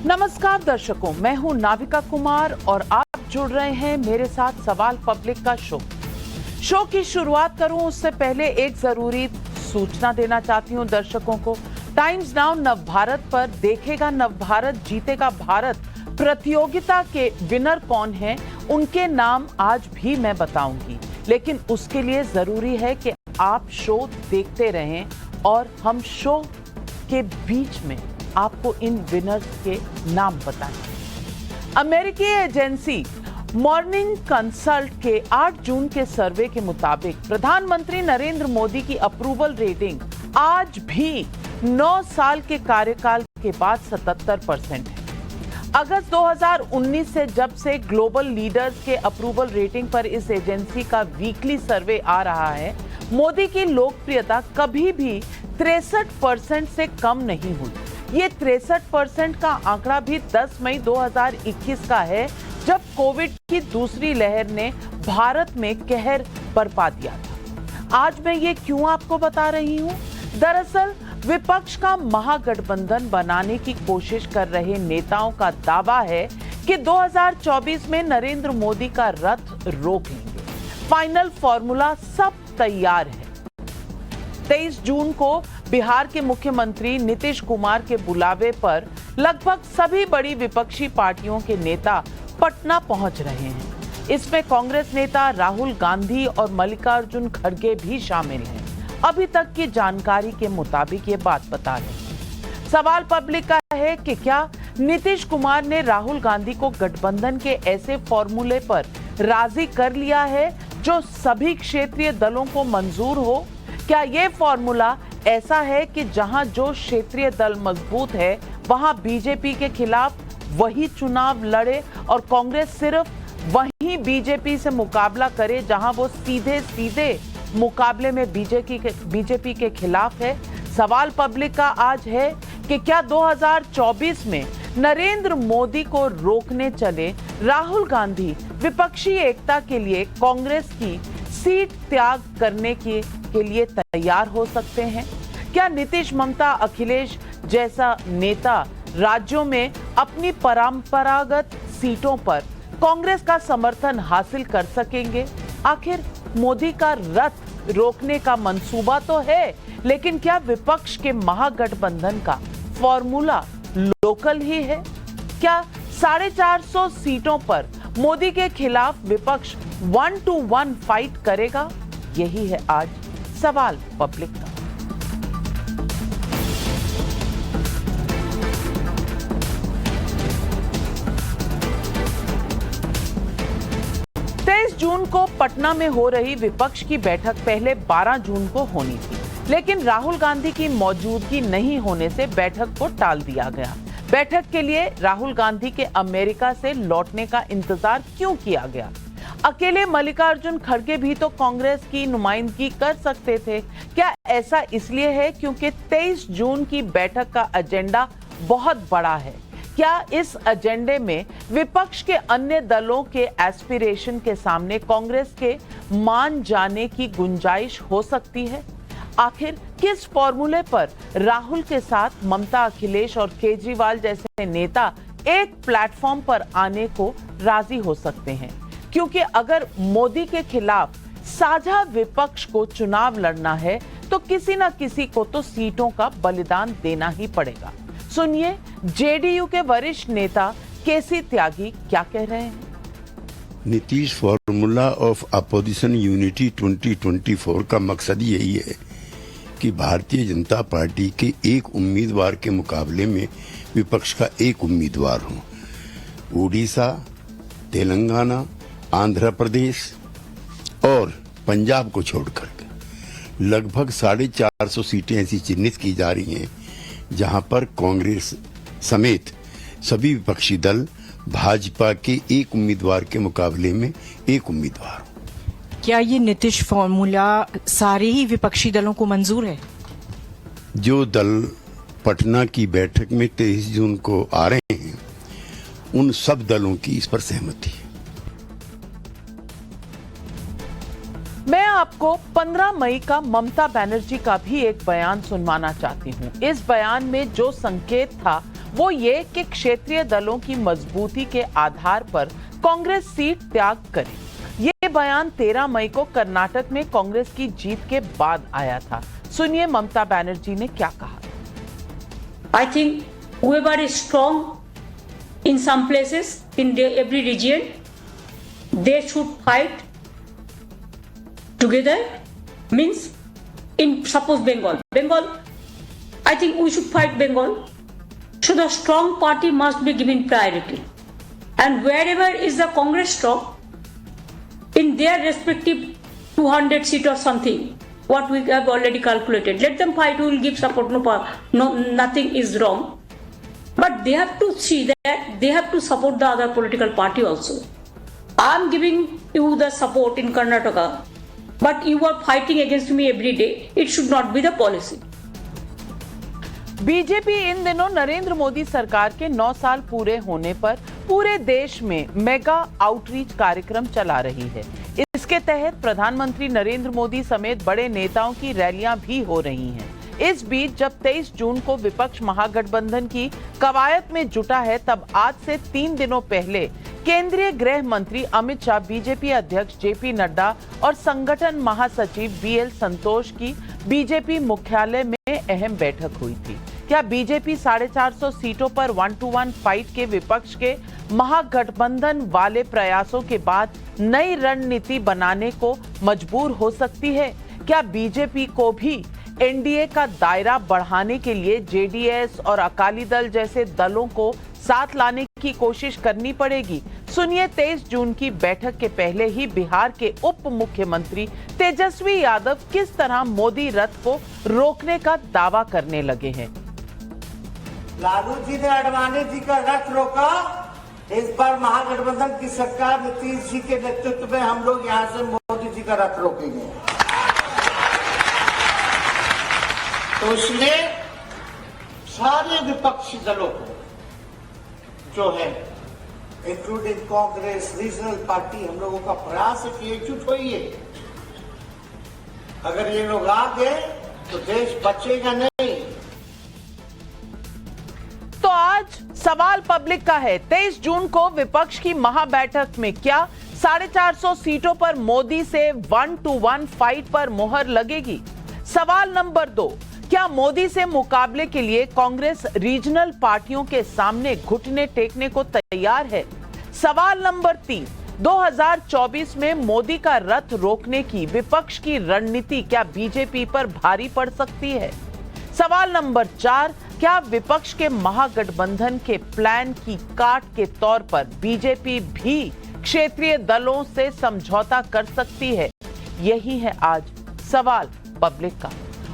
नमस्कार दर्शकों, मैं हूं नाविका कुमार और आप जुड़ रहे हैं मेरे साथ सवाल पब्लिक का शो की शुरुआत करूं उससे पहले एक जरूरी सूचना देना चाहती हूं दर्शकों को। टाइम्स नाउ नवभारत पर देखेगा नवभारत जीतेगा भारत प्रतियोगिता के विनर कौन हैं, उनके नाम आज भी मैं बताऊंगी, लेकिन उसके लिए जरूरी है कि आप शो देखते रहें और हम शो के बीच में आपको इन विनर्स के नाम बताएं। अमेरिकी एजेंसी मॉर्निंग कंसल्ट के 8 जून के सर्वे के मुताबिक प्रधानमंत्री नरेंद्र मोदी की अप्रूवल रेटिंग आज भी 9 साल के कार्यकाल के बाद 77% है। अगस्त 2019 से जब से ग्लोबल लीडर्स के अप्रूवल रेटिंग पर इस एजेंसी का वीकली सर्वे आ रहा है, मोदी की लोकप्रियता कभी भी 63% से कम नहीं हुई। ये 63% का आंकड़ा भी 10 मई 2021 का है, जब कोविड की दूसरी लहर ने भारत में कहर बरपा दिया था। आज मैं ये क्यों आपको बता रही हूं? दरअसल विपक्ष का महागठबंधन बनाने की कोशिश कर रहे नेताओं का दावा है कि 2024 में नरेंद्र मोदी का रथ रोक लेंगे। फाइनल फॉर्मूला सब तैयार है। 23 जून को बिहार के मुख्यमंत्री नीतीश कुमार के बुलावे पर लगभग सभी बड़ी विपक्षी पार्टियों के नेता पटना पहुंच रहे हैं। इसमें कांग्रेस नेता राहुल गांधी और मल्लिकार्जुन खड़गे भी शामिल हैं। अभी तक की जानकारी के मुताबिक ये बात बता रहे हैं। सवाल पब्लिक का है कि क्या नीतीश कुमार ने राहुल गांधी को गठबंधन के ऐसे फॉर्मूले पर राजी कर लिया है जो सभी क्षेत्रीय दलों को मंजूर हो? क्या ये फॉर्मूला ऐसा है कि जहां जो क्षेत्रीय दल मजबूत है वहां बीजेपी के खिलाफ वही चुनाव लड़े और कांग्रेस सिर्फ वही बीजेपी से मुकाबला करे जहां वो सीधे मुकाबले में बीजेपी के खिलाफ है? सवाल पब्लिक का आज है कि क्या 2024 में नरेंद्र मोदी को रोकने चले राहुल गांधी विपक्षी एकता के लिए कांग्रेस की सीट त्याग करने के लिए तैयार हो सकते हैं? क्या नीतीश, ममता, अखिलेश जैसा नेता राज्यों में अपनी परंपरागत सीटों पर कांग्रेस का समर्थन हासिल कर सकेंगे? आखिर मोदी का रथ रोकने का मंसूबा तो है, लेकिन क्या विपक्ष के महागठबंधन का फॉर्मूला लोकल ही है? क्या 450 सीटों पर मोदी के खिलाफ विपक्ष 1 to 1 फाइट करेगा? यही है आज सवाल पब्लिक का। जून को पटना में हो रही विपक्ष की बैठक पहले 12 जून को होनी थी, लेकिन राहुल गांधी की मौजूदगी नहीं होने से बैठक को टाल दिया गया। बैठक के लिए राहुल गांधी के अमेरिका से लौटने का इंतजार क्यों किया गया? अकेले मल्लिकार्जुन खड़गे भी तो कांग्रेस की नुमाइंदगी कर सकते थे। क्या ऐसा इसलिए है क्योंकि 23 जून की बैठक का एजेंडा बहुत बड़ा है? क्या इस एजेंडे में विपक्ष के अन्य दलों के एस्पिरेशन के सामने कांग्रेस के मान जाने की गुंजाइश हो सकती है? आखिर किस फॉर्मूले पर राहुल के साथ ममता, अखिलेश और केजरीवाल जैसे नेता एक प्लेटफॉर्म पर आने को राजी हो सकते हैं? क्योंकि अगर मोदी के खिलाफ साझा विपक्ष को चुनाव लड़ना है तो किसी न किसी को तो सीटों का बलिदान देना ही पड़ेगा। सुनिए जेडीयू के वरिष्ठ नेता केसी त्यागी क्या कह रहे हैं। Nitish formula of opposition unity 2024 का मकसद यही है कि भारतीय जनता पार्टी के एक उम्मीदवार के मुकाबले में विपक्ष का एक उम्मीदवार हो। उड़ीसा, तेलंगाना, आंध्र प्रदेश और पंजाब को छोड़कर लगभग 450 सीटें ऐसी चिन्हित की जा रही हैं जहां पर कांग्रेस समेत सभी विपक्षी दल भाजपा के एक उम्मीदवार के मुकाबले में एक उम्मीदवार। क्या ये नीतीश फॉर्मूला सारे ही विपक्षी दलों को मंजूर है? जो दल पटना की बैठक में 23 जून को आ रहे हैं, उन सब दलों की इस पर सहमति है। मैं आपको 15 मई का ममता बनर्जी का भी एक बयान सुनवाना चाहती हूं। इस बयान में जो संकेत था वो ये कि क्षेत्रीय दलों की मजबूती के आधार पर कांग्रेस सीट त्याग करे। ये बयान 13 मई को कर्नाटक में कांग्रेस की जीत के बाद आया था। सुनिए ममता बनर्जी ने क्या कहा। I think whoever is strong in some places in every region, they should fight together. Means in suppose Bengal, I think we should fight Bengal. So the strong party must be given priority, and wherever is the Congress strong, in their respective 200 seat or something, what we have already calculated, let them fight. We will give support. No, nothing is wrong, but they have to see that they have to support the other political party also. I am giving you the support in Karnataka, but you are fighting against me every day. It should not be the policy. BJP in दिनों नरेंद्र मोदी सरकार के 9 साल पूरे होने पर पूरे देश में मेगा आउटरीच कार्यक्रम चला रही है। इसके तहत प्रधानमंत्री नरेंद्र मोदी समेत बड़े नेताओं की रैलियां भी हो रही हैं। इस बीच जब 23 जून को विपक्ष महागठबंधन की कवायद में जुटा है, तब आज से 3 दिनों पहले केंद्रीय गृह मंत्री अमित शाह, बीजेपी अध्यक्ष जेपी नड्डा और संगठन महासचिव बीएल संतोष की बीजेपी मुख्यालय में अहम बैठक हुई थी। क्या बीजेपी 450 सीटों पर 1-to-1 फाइट के विपक्ष के महागठबंधन वाले प्रयासों के बाद नई रणनीति बनाने को मजबूर हो सकती है? क्या बीजेपी को भी एनडीए का दायरा बढ़ाने के लिए जेडीएस और अकाली दल जैसे दलों को साथ लाने की कोशिश करनी पड़ेगी? सुनिए 23 जून की बैठक के पहले ही बिहार के उप मुख्यमंत्री तेजस्वी यादव किस तरह मोदी रथ को रोकने का दावा करने लगे हैं। लालू जी ने आडवाणी जी का रथ रोका, इस बार महागठबंधन की सरकार नीतीश जी के नेतृत्व में हम लोग यहाँ से मोदी जी का रथ रोकेंगे। तो इसलिए सारे विपक्षी दलों को जो है, इंक्लूडिंग कांग्रेस, रीजनल पार्टी, हम लोगों का प्रयास है कि एकजुट होइए। अगर ये लोग आ गए तो देश बचेगा नहीं। तो आज सवाल पब्लिक का है, 23 जून को विपक्ष की महाबैठक में क्या 450 सीटों पर मोदी से 1-to-1 फाइट पर मोहर लगेगी? सवाल नंबर 2, क्या मोदी से मुकाबले के लिए कांग्रेस रीजनल पार्टियों के सामने घुटने टेकने को तैयार है? सवाल नंबर 3, 2024 में मोदी का रथ रोकने की विपक्ष की रणनीति क्या बीजेपी पर भारी पड़ सकती है? सवाल नंबर 4, क्या विपक्ष के महागठबंधन के प्लान की काट के तौर पर बीजेपी भी क्षेत्रीय दलों से समझौता कर सकती है? यही है आज सवाल पब्लिक का।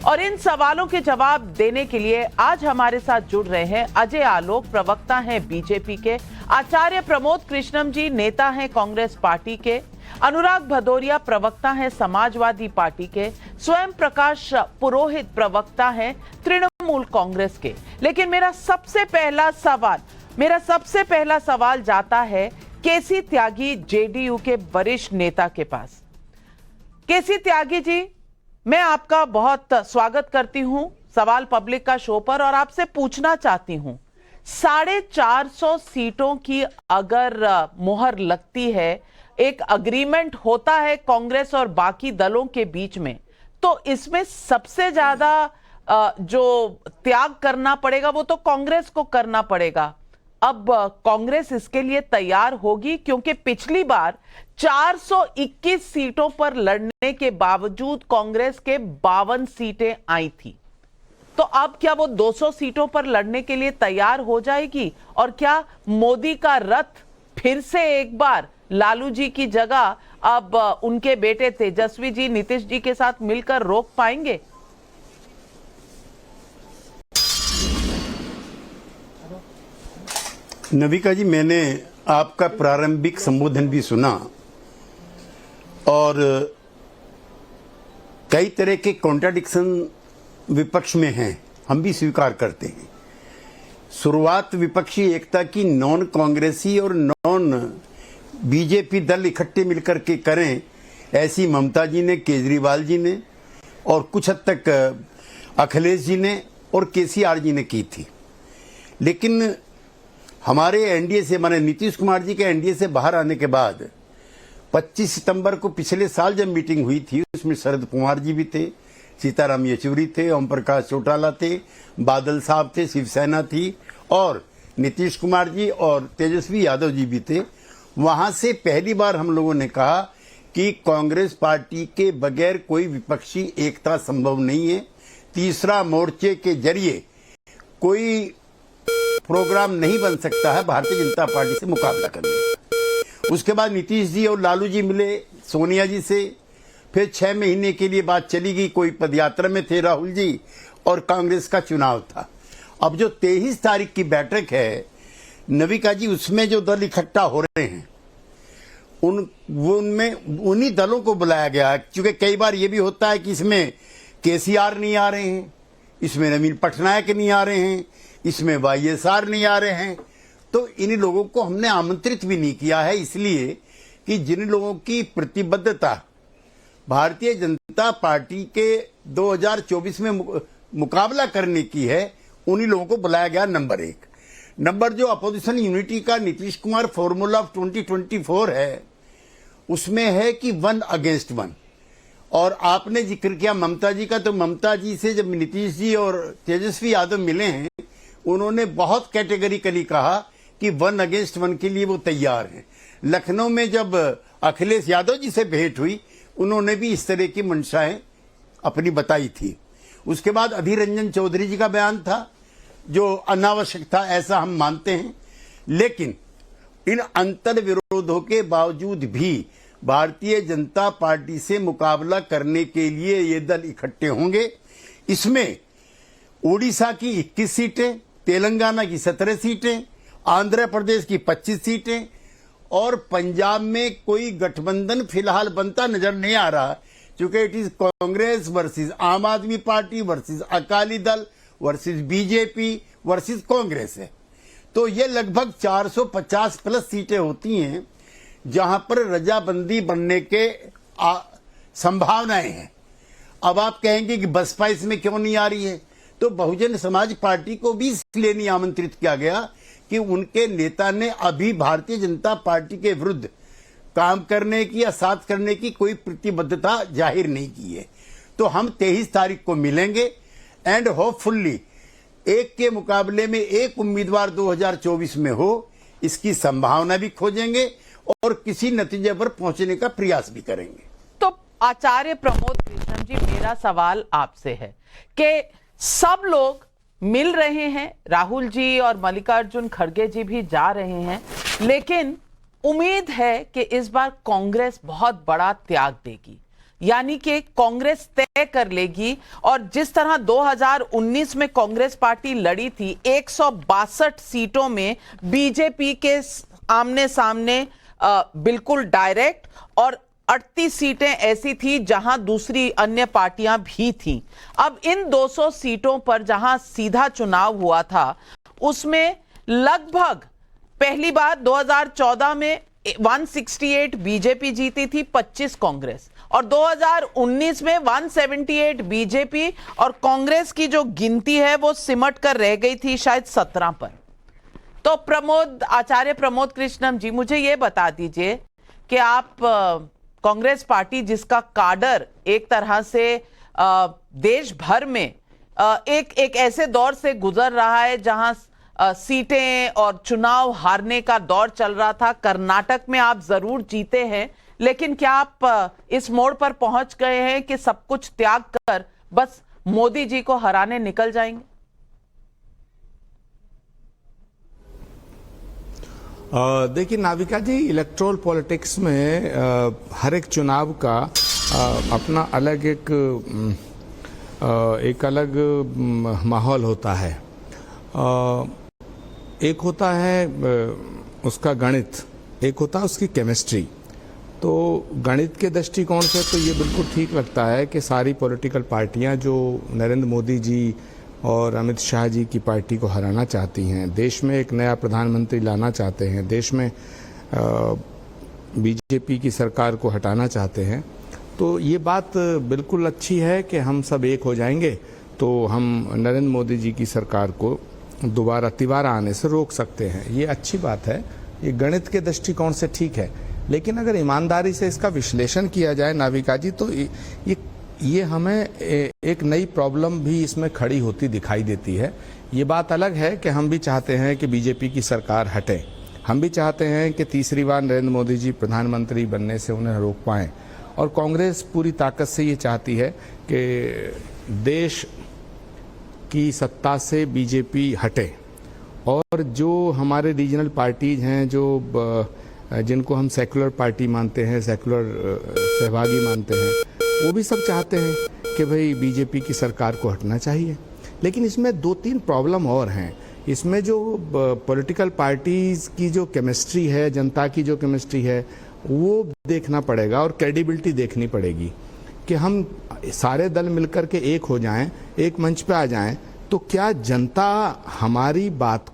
और इन सवालों के जवाब देने के लिए आज हमारे साथ जुड़ रहे हैं अजय आलोक, प्रवक्ता हैं बीजेपी के, आचार्य प्रमोद कृष्णम जी, नेता हैं कांग्रेस पार्टी के, अनुराग भदौरिया, प्रवक्ता हैं समाजवादी पार्टी के, स्वयं प्रकाश पुरोहित, प्रवक्ता हैं तृणमूल कांग्रेस के। लेकिन मेरा सबसे पहला सवाल जाता है केसी त्यागी, जेडीयू के वरिष्ठ नेता के पास। केसी त्यागी जी, मैं आपका बहुत स्वागत करती हूं सवाल पब्लिक का शो पर और आपसे पूछना चाहती हूं, 450 सीटों की अगर मोहर लगती है, एक अग्रीमेंट होता है कांग्रेस और बाकी दलों के बीच में, तो इसमें सबसे ज्यादा जो त्याग करना पड़ेगा वो तो कांग्रेस को करना पड़ेगा। अब कांग्रेस इसके लिए तैयार होगी? क्योंकि पिछली बार 421 सीटों पर लड़ने के बावजूद कांग्रेस के 52 सीटें आई थी। तो अब क्या वो 200 सीटों पर लड़ने के लिए तैयार हो जाएगी? और क्या मोदी का रथ फिर से एक बार लालू जी की जगह अब उनके बेटे तेजस्वी जी, नीतीश जी के साथ मिलकर रोक पाएंगे? नविका जी, मैंने आपका प्रारंभिक संबोधन भी सुना और कई तरह के कॉन्ट्राडिक्शन विपक्ष में हैं, हम भी स्वीकार करते हैं। शुरुआत विपक्षी एकता की नॉन कांग्रेसी और नॉन बीजेपी दल इकट्ठे मिलकर के करें, ऐसी ममता जी ने, केजरीवाल जी ने और कुछ हद तक अखिलेश जी ने और केसीआर जी ने की थी। लेकिन हमारे एनडीए से, माने नीतीश कुमार जी के एनडीए से बाहर आने के बाद 25 सितंबर को पिछले साल जब मीटिंग हुई थी, उसमें शरद पवार जी भी थे, सीताराम येचुरी थे, ओम प्रकाश चौटाला थे, बादल साहब थे, शिवसेना थी, और नीतीश कुमार जी और तेजस्वी यादव जी भी थे। वहां से पहली बार हम लोगों ने कहा कि कांग्रेस पार्टी के बगैर कोई विपक्षी एकता संभव नहीं है। तीसरा मोर्चे के जरिए कोई प्रोग्राम नहीं बन सकता है भारतीय जनता पार्टी से मुकाबला करने का। उसके बाद नीतीश जी और लालू जी मिले सोनिया जी से, फिर 6 महीने के लिए बात चली गई, कोई पदयात्रा में थे राहुल जी, और कांग्रेस का चुनाव था। अब जो 23 तारीख की बैठक है नविका जी, उसमें जो दल इकट्ठा हो रहे हैं उनमें उन्हीं दलों को बुलाया गया है, क्योंकि कई बार ये भी होता है कि इसमें केसीआर नहीं आ रहे हैं, इसमें नवीन पटनायक नहीं आ रहे हैं, इसमें वाईएसआर नहीं आ रहे हैं, तो इन लोगों को हमने आमंत्रित भी नहीं किया है, इसलिए कि जिन लोगों की प्रतिबद्धता भारतीय जनता पार्टी के 2024 में मुकाबला करने की है, उन्हीं लोगों को बुलाया गया। नंबर 1 नंबर जो अपोजिशन यूनिटी का नीतीश कुमार फॉर्मूला ऑफ 2024 है, उसमें है कि 1 अगेंस्ट 1। और आपने जिक्र किया ममता जी का, तो ममता जी से जब नीतीश जी और तेजस्वी यादव मिले हैं, उन्होंने बहुत कैटेगरिकली कहा कि 1 अगेंस्ट 1 के लिए वो तैयार हैं। लखनऊ में जब अखिलेश यादव जी से भेंट हुई, उन्होंने भी इस तरह की मंशाएं अपनी बताई थी। उसके बाद अधीर रंजन चौधरी जी का बयान था जो अनावश्यक था, ऐसा हम मानते हैं, लेकिन इन अंतर विरोधों के बावजूद भी भारतीय जनता पार्टी से मुकाबला करने के लिए ये दल इकट्ठे होंगे। इसमें उड़ीसा की 21 सीटें, तेलंगाना की 17 सीटें, आंध्र प्रदेश की 25 सीटें, और पंजाब में कोई गठबंधन फिलहाल बनता नजर नहीं आ रहा, क्योंकि इट इज कांग्रेस वर्सेस आम आदमी party versus Akali Dal versus BJP versus Congress है। तो ये लगभग 450 प्लस सीटें होती हैं जहां पर रजाबंदी बनने के संभावनाएं हैं। अब आप कहेंगे कि बसपा इसमें क्यों नहीं आ रही है, तो बहुजन समाज पार्टी को भी इसलिए नहीं आमंत्रित किया गया कि उनके नेता ने अभी भारतीय जनता पार्टी के विरुद्ध काम करने की या साथ करने की कोई प्रतिबद्धता जाहिर नहीं की है। तो हम 23 तारीख को मिलेंगे एंड होपफुली एक के मुकाबले में एक उम्मीदवार 2024 में हो, इसकी संभावना भी खोजेंगे और किसी नतीजे पर पहुंचने का प्रयास भी करेंगे। तो आचार्य प्रमोद कृष्णन जी, मेरा सवाल आपसे है कि सब लोग मिल रहे हैं, राहुल जी और मल्लिकार्जुन खड़गे जी भी जा रहे हैं, लेकिन उम्मीद है कि इस बार कांग्रेस बहुत बड़ा त्याग देगी, यानी कि कांग्रेस तय कर लेगी। और जिस तरह 2019 में कांग्रेस पार्टी लड़ी थी, 162 सीटों में बीजेपी के आमने सामने बिल्कुल डायरेक्ट, और 38 सीटें ऐसी थी जहां दूसरी अन्य पार्टियां भी थीं। अब इन 200 सीटों पर जहां सीधा चुनाव हुआ था, उसमें लगभग पहली बार 2014 में 168 बीजेपी जीती थी, 25 कांग्रेस, और 2019 में 178 बीजेपी, और कांग्रेस की जो गिनती है वो सिमट कर रह गई थी शायद 17 पर। तो आचार्य प्रमोद कृष्णन जी, मुझे ये बता दीजिए कि आप कांग्रेस पार्टी जिसका काडर एक तरह से देश भर में एक ऐसे दौर से गुजर रहा है जहां सीटें और चुनाव हारने का दौर चल रहा था, कर्नाटक में आप जरूर जीते हैं, लेकिन क्या आप इस मोड़ पर पहुंच गए हैं कि सब कुछ त्याग कर बस मोदी जी को हराने निकल जाएंगे? देखिए नाविका जी, इलेक्टोरल पॉलिटिक्स में हर एक चुनाव का अपना अलग एक अलग माहौल होता है। एक होता है उसका गणित, एक होता है उसकी केमिस्ट्री। तो गणित के दृष्टिकोण से तो ये बिल्कुल ठीक लगता है कि सारी पॉलिटिकल पार्टियां जो नरेंद्र मोदी जी और अमित शाह जी की पार्टी को हराना चाहती हैं, देश में एक नया प्रधानमंत्री लाना चाहते हैं, देश में बीजेपी की सरकार को हटाना चाहते हैं, तो ये बात बिल्कुल अच्छी है कि हम सब एक हो जाएंगे तो हम नरेंद्र मोदी जी की सरकार को दोबारा तिबारा आने से रोक सकते हैं। ये अच्छी बात है, ये गणित के दृष्टिकोण से ठीक है, लेकिन अगर ईमानदारी से इसका विश्लेषण किया जाए नाविका जी, तो ये हमें एक नई प्रॉब्लम भी इसमें खड़ी होती दिखाई देती है। ये बात अलग है कि हम भी चाहते हैं कि बीजेपी की सरकार हटे, हम भी चाहते हैं कि तीसरी बार नरेंद्र मोदी जी प्रधानमंत्री बनने से उन्हें रोक पाएं, और कांग्रेस पूरी ताकत से ये चाहती है कि देश की सत्ता से बीजेपी हटे, और जो हमारे रीजनल पार्टीज हैं, जो जिनको हम सेकुलर पार्टी मानते हैं, सेकुलर सहभागी मानते हैं, वो भी सब चाहते हैं कि भाई बीजेपी की सरकार को हटना चाहिए। लेकिन इसमें 2-3 प्रॉब्लम और हैं। इसमें जो पॉलिटिकल पार्टीज की जो केमिस्ट्री है, जनता की जो केमिस्ट्री है, वो देखना पड़ेगा, और क्रेडिबिलिटी देखनी पड़ेगी कि हम सारे दल मिलकर के एक हो जाएं, एक मंच पे आ जाएं, तो क्या जनता हमारी बात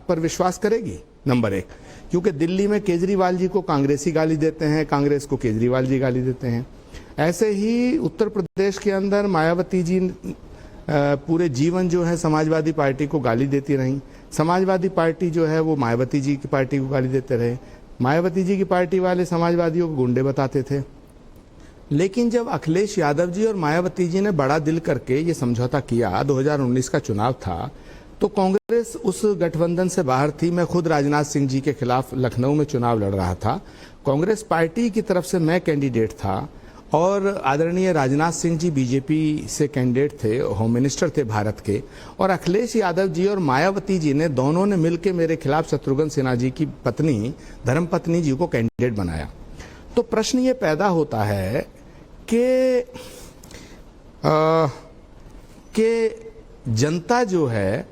पर विश्वास करेगी? नंबर 1, क्योंकि दिल्ली में केजरीवाल जी को कांग्रेसी गाली देते हैं, कांग्रेस को केजरीवाल जी गाली देते हैं। ऐसे ही उत्तर प्रदेश के अंदर मायावती जी पूरे जीवन जो है समाजवादी पार्टी को गाली देती रहीं, समाजवादी पार्टी जो है वो मायावती जी की पार्टी को गाली देते रहे, मायावती जी की पार्टी वाले समाजवादियों को गुंडे बताते थे। लेकिन जब अखिलेश यादव जी और मायावती जी ने बड़ा दिल करके ये समझौता किया, 2019 का चुनाव था, तो कांग्रेस उस गठबंधन से बाहर थी। मैं खुद राजनाथ सिंह जी के खिलाफ लखनऊ में चुनाव लड़ रहा था, कांग्रेस पार्टी की तरफ से मैं कैंडिडेट था, और आदरणीय राजनाथ सिंह जी बीजेपी से कैंडिडेट थे, होम मिनिस्टर थे भारत के, और अखिलेश यादव जी और मायावती जी ने दोनों ने मिलकर मेरे खिलाफ शत्रुघ्न सिन्हा जी की पत्नी, धर्मपत्नी जी को कैंडिडेट बनाया। तो प्रश्न ये पैदा होता है कि जनता जो है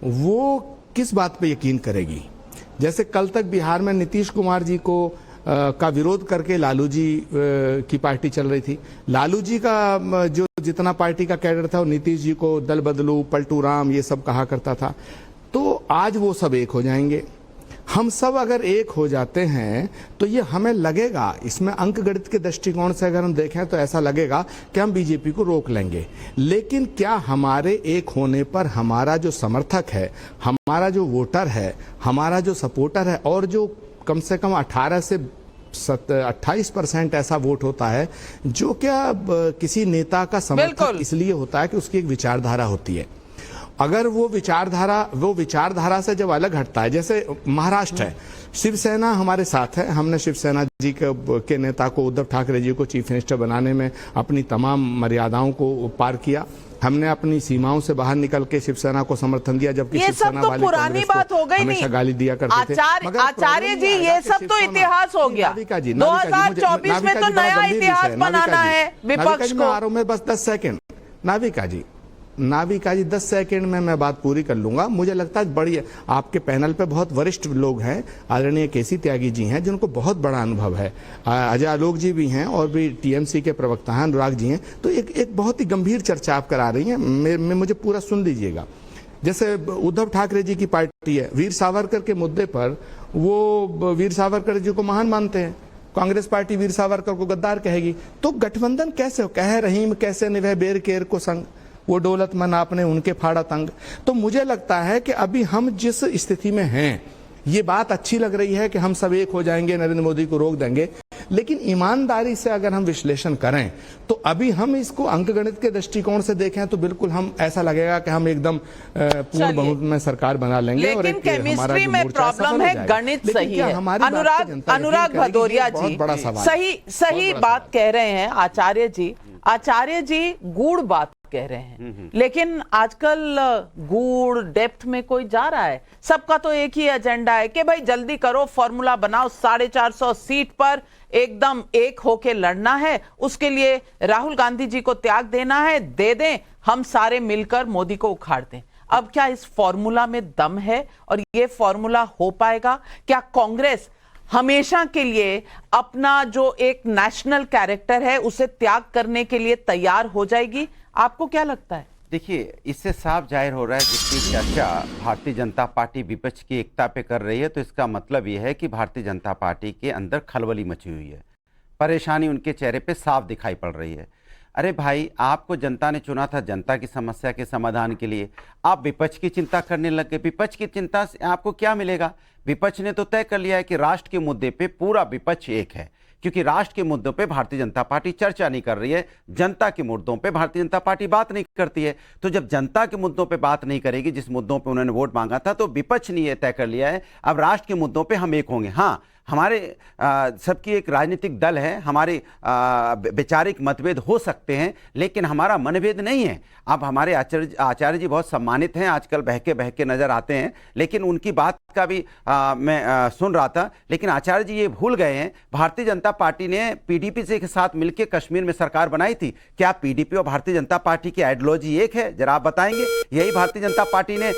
वो किस बात पे यकीन करेगी। जैसे कल तक बिहार में नीतीश कुमार जी को का विरोध करके लालू जी की पार्टी चल रही थी। लालू जी का जो जितना पार्टी का कैडर था वो नीतीश जी को दल बदलू, पलटू राम ये सब कहा करता था। तो आज वो सब एक हो जाएंगे। हम सब अगर एक हो जाते हैं तो ये हमें लगेगा, इसमें अंक गणित के दृष्टिकोण से अगर हम देखें तो ऐसा लगेगा कि हम बीजेपी को रोक लेंगे। लेकिन क्या हमारे एक होने पर हमारा जो समर्थक है, हमारा जो वोटर है, हमारा जो सपोर्टर है, और जो कम से कम 18 से 28% ऐसा वोट होता है जो क्या किसी नेता का समर्थक इसलिए होता है कि उसकी एक विचारधारा होती है। अगर वो विचारधारा से जब अलग हटता है, जैसे महाराष्ट्र है, शिवसेना हमारे साथ है, हमने शिवसेना जी के नेता को, उद्धव ठाकरे जी को चीफ मिनिस्टर बनाने में अपनी तमाम मर्यादाओं को पार किया। हमने अपनी सीमाओं से बाहर निकल के शिवसेना को समर्थन दिया, जबकि शिवसेना वाले तो पुरानी बात हो गई, हमेशा गाली दिया करते थे। आचार्य जी, ये सब तो इतिहास हो गया। 2024 में तो नया इतिहास बनाना है विपक्ष को। मैं बस 10 सेकंड नाविका जी 10 सेकंड में मैं बात पूरी कर लूंगा। मुझे लगता है बड़ी, आपके पैनल पे बहुत वरिष्ठ लोग हैं, आदरणीय केसी त्यागी जी हैं जिनको बहुत बड़ा अनुभव है, अजय आलोक जी भी हैं, और भी टीएमसी के प्रवक्ता हैं, अनुराग जी हैं। तो एक बहुत ही गंभीर चर्चा आप करा रही हैं, मुझे पूरा सुन लीजिएगा। जैसे उद्धव ठाकरे जी की पार्टी है, वीर सावरकर के मुद्दे पर वो वीर सावरकर जी को महान मानते हैं, कांग्रेस पार्टी वीर सावरकर को गद्दार कहेगी। तो गठबंधन कैसे हो, कहे रहीम कैसे निभे बेर केर को संग, वो दौलत मन आपने उनके फाड़ा तंग। तो मुझे लगता है कि अभी हम जिस स्थिति में हैं, ये बात अच्छी लग रही है कि हम सब एक हो जाएंगे, नरेंद्र मोदी को रोक देंगे, लेकिन ईमानदारी से अगर हम विश्लेषण करें तो अभी हम इसको अंकगणित के दृष्टिकोण से देखें तो बिल्कुल हम ऐसा लगेगा कि हम एकदम पूर्ण बहुमत में सरकार बना लेंगे। लेकिन केमिस्ट्री में प्रॉब्लम है, गणित सही है। अनुराग भदौरिया जी सही बात कह रहे हैं। आचार्य जी गूढ़ बात कह रहे हैं, लेकिन आजकल गूढ़ डेप्थ में कोई जा रहा है? सबका तो एक ही एजेंडा है कि भाई जल्दी करो, फॉर्मूला बनाओ, 450 सीट पर एकदम एक होके लड़ना है, उसके लिए राहुल गांधी जी को त्याग देना है, दे दें, हम सारे मिलकर मोदी को उखाड़ दें। अब क्या इस फॉर्मूला में दम है और ये फॉर्मूला हो पाएगा? क्या कांग्रेस हमेशा के लिए अपना जो एक नेशनल कैरेक्टर है उसे त्याग करने के लिए तैयार हो जाएगी? आपको क्या लगता है? देखिए, इससे साफ जाहिर हो रहा है जिसकी चर्चा भारतीय जनता पार्टी विपक्ष की एकता पे कर रही है, तो इसका मतलब यह है कि भारतीय जनता पार्टी के अंदर खलबली मची हुई है, परेशानी उनके चेहरे पे साफ दिखाई पड़ रही है। अरे भाई, आपको जनता ने चुना था जनता की समस्या के समाधान के लिए, आप विपक्ष की चिंता करने लग गए। विपक्ष की चिंता से आपको क्या मिलेगा? विपक्ष ने तो तय कर लिया है कि राष्ट्र के मुद्दे पे पूरा विपक्ष एक है, क्योंकि राष्ट्र के मुद्दों पे भारतीय जनता पार्टी चर्चा नहीं कर रही है, जनता के मुद्दों पे भारतीय जनता पार्टी बात नहीं करती है। तो जब जनता के मुद्दों पे बात नहीं करेगी, जिस मुद्दों पे उन्होंने वोट मांगा था, तो विपक्ष ने यह तय कर लिया है अब राष्ट्र के मुद्दों पे हम एक होंगे। हाँ, हमारे सबकी एक राजनीतिक दल है, हमारे वैचारिक मतभेद हो सकते हैं, लेकिन हमारा मनभेद नहीं है। अब हमारे आचार्य जी बहुत सम्मानित हैं, आजकल बहके नजर आते हैं, लेकिन उनकी बात का भी मैं सुन रहा था, लेकिन आचार्य जी ये भूल गए हैं, भारतीय जनता पार्टी ने पीडीपी से के साथ मिलकर कश्मीर में सरकार बनाई थी। क्या पीडीपी और भारतीय जनता पार्टी की आइडियोलॉजी एक है? जरा आप बताएंगे। यही भारतीय जनता पार्टी ने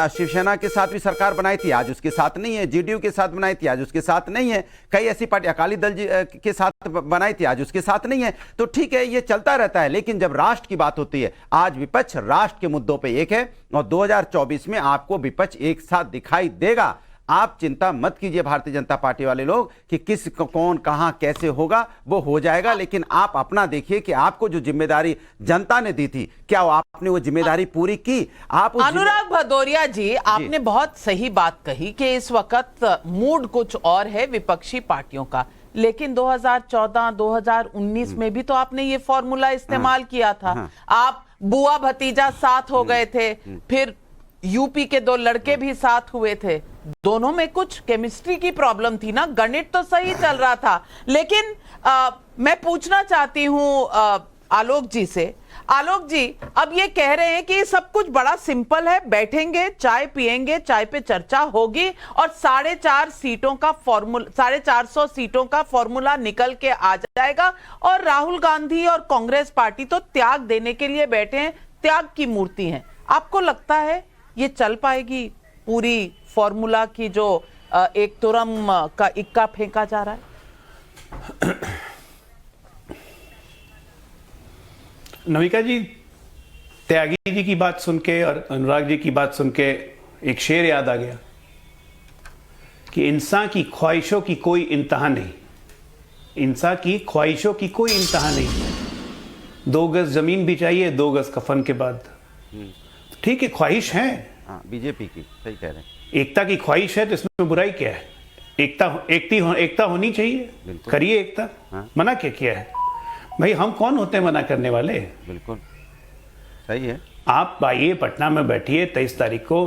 शिवसेना के साथ भी सरकार बनाई थी, आज उसके साथ नहीं है। जेडीयू के साथ बनाई थी, आज उसके साथ नहीं है। कई ऐसी पार्टी, अकाली दल के साथ बनाई थी, आज उसके साथ नहीं है। तो ठीक है, ये चलता रहता है, लेकिन जब राष्ट्र की बात होती है, आज विपक्ष राष्ट्र के मुद्दों पे एक है और 2024 में आपको विपक्ष एक साथ दिखाई देगा। आप चिंता मत कीजिए भारतीय जनता पार्टी वाले लोग कि किस कौन कहां कैसे होगा, वो हो जाएगा। लेकिन आप अपना देखिए कि आपको जो जिम्मेदारी जनता ने दी थी, क्या आपने वो जिम्मेदारी पूरी की? आप अनुराग भदौरिया जी, आपने बहुत सही बात कही कि इस वक्त मूड कुछ और है विपक्षी पार्टियों का, लेकिन 2014, 2019 में भी तो आपने ये फॉर्मूला इस्तेमाल किया था। आप बुआ भतीजा साथ हो गए थे, फिर यूपी के 2 लड़के भी साथ हुए थे। दोनों में कुछ केमिस्ट्री की प्रॉब्लम थी ना, गणित तो सही चल रहा था। लेकिन मैं पूछना चाहती हूं आलोक जी से। आलोक जी, अब ये कह रहे हैं कि सब कुछ बड़ा सिंपल है, बैठेंगे, चाय पिएंगे, चाय पे चर्चा होगी और 450 सीटों का फॉर्मूला, 450 सीटों का फॉर्मूला निकल के आ जाएगा और राहुल गांधी और कांग्रेस पार्टी तो त्याग देने के लिए बैठे हैं, त्याग की मूर्ति हैं। आपको लगता है ये चल पाएगी पूरी फॉर्मूला की जो एक तुरम का इक्का फेंका जा रहा है? नविका जी, त्यागी जी की बात सुन के और अनुराग जी की बात सुन के एक शेर याद आ गया कि इंसान की ख्वाहिशों की कोई इंतहा नहीं, इंसान की ख्वाहिशों की कोई इंतहा नहीं। 2 गज जमीन भी चाहिए, 2 गज कफन के बाद। ठीक है, ख्वाहिश है बीजेपी की, सही कह रहे हैं। एकता की ख्वाहिश है तो इसमें बुराई क्या है? एकता होनी चाहिए, करिए एकता। मना क्या किया है भाई? हम कौन होते हैं मना करने वाले? बिल्कुल सही है। आप आइए, पटना में बैठिए 23 तारीख को,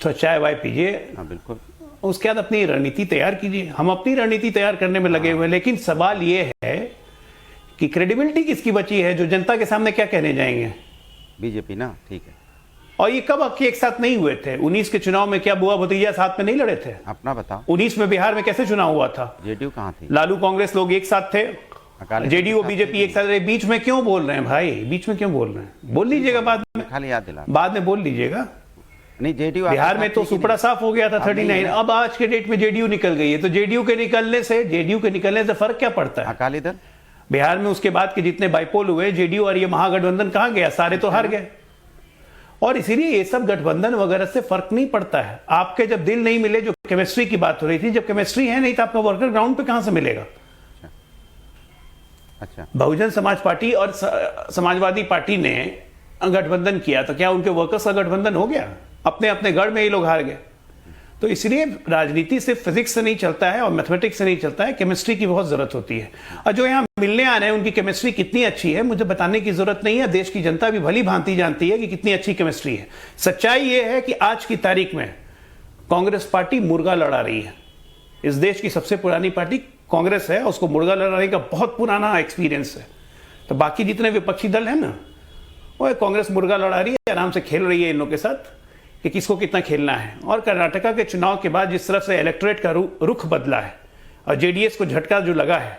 तो चाय वाय पीजिए। बिल्कुल। उसके बाद अपनी रणनीति तैयार कीजिए। हम अपनी रणनीति तैयार करने में लगे हुए हैं, लेकिन सवाल ये है कि क्रेडिबिलिटी किसकी बची है? जो जनता के सामने क्या कहने जाएंगे? बीजेपी ना, ठीक है। और ये कब एक साथ नहीं हुए थे? 19 के चुनाव में क्या बुआ भतीजा साथ में नहीं लड़े थे? अपना बताओ। 19 में बिहार में कैसे चुनाव हुआ था? जेडीयू कहां थी? लालू कांग्रेस लोग एक साथ थे, जेडीयू बीजेपी एक साथ रहे। बीच में क्यों बोल रहे हैं भाई? बीच में क्यों बोल रहे हैं? बोल लीजिएगा बाद में, खाली याद दिला, बाद में बोल लीजिएगा। नहीं, जेडीयू बिहार में तो सुपड़ा साफ हो गया था 39। अब आज के डेट में जेडीयू निकल गई है, तो जेडीयू के निकलने से फर्क क्या पड़ता है? अकाली दल बिहार में उसके बाद के जितने बाइपोल हुए, जेडीयू और ये महागठबंधन कहां गया? सारे तो हार गए। और इसीलिए ये सब गठबंधन वगैरह से फर्क नहीं पड़ता है। आपके जब दिल नहीं मिले, जो केमिस्ट्री की बात हो रही थी, जब केमिस्ट्री है नहीं तो आपका वर्कर ग्राउंड पे कहां से मिलेगा? अच्छा, बहुजन समाज पार्टी और समाजवादी पार्टी ने गठबंधन किया तो क्या उनके वर्कर्स का गठबंधन हो गया? अपने अपने गढ़ में ये लोग हार गए। तो इसलिए राजनीति सिर्फ फिजिक्स से नहीं चलता है और मैथमेटिक्स से नहीं चलता है, केमिस्ट्री की बहुत जरूरत होती है। और जो यहाँ मिलने आ रहे हैं उनकी केमिस्ट्री कितनी अच्छी है मुझे बताने की जरूरत नहीं है, देश की जनता भी भली भांति जानती है कि कितनी अच्छी केमिस्ट्री है। सच्चाई ये है कि आज की तारीख में कांग्रेस पार्टी मुर्गा लड़ा रही है। इस देश की सबसे पुरानी पार्टी कांग्रेस है, उसको मुर्गा लड़ाने का बहुत पुराना एक्सपीरियंस है। तो बाकी जितने विपक्षी दल है ना, वो कांग्रेस मुर्गा लड़ा रही है, आराम से खेल रही है इन लोगों के साथ कि किसको कितना खेलना है। और कर्नाटका के चुनाव के बाद जिस तरह से इलेक्टोरेट का रुख बदला है और जेडीएस को झटका जो लगा है,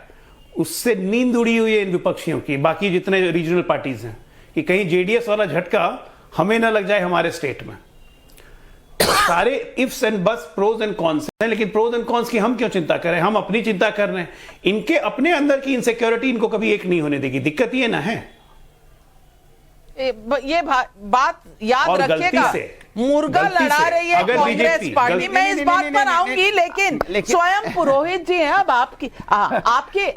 उससे नींद उड़ी हुई है इन विपक्षियों की, बाकी जितने रीजनल पार्टीज हैं, कि कहीं जेडीएस वाला झटका हमें ना लग जाए हमारे स्टेट में। सारे इफ्स एंड बस, प्रोज एंड कॉन्स हैं, लेकिन प्रोज एंड कॉन्स की हम क्यों चिंता करें? हम अपनी चिंता कर रहे हैं। इनके अपने अंदर की इनसिक्योरिटी इनको कभी एक नहीं होने देगी। दिक्कत ये ना है, ये बात याद और रखिएगा। मुर्गा गलती लड़ा से, रही है अगर कांग्रेस बीजेपी पार्टी। मैं इस बात पर आऊंगी, लेकिन स्वयं पुरोहित जी हैं अब आपके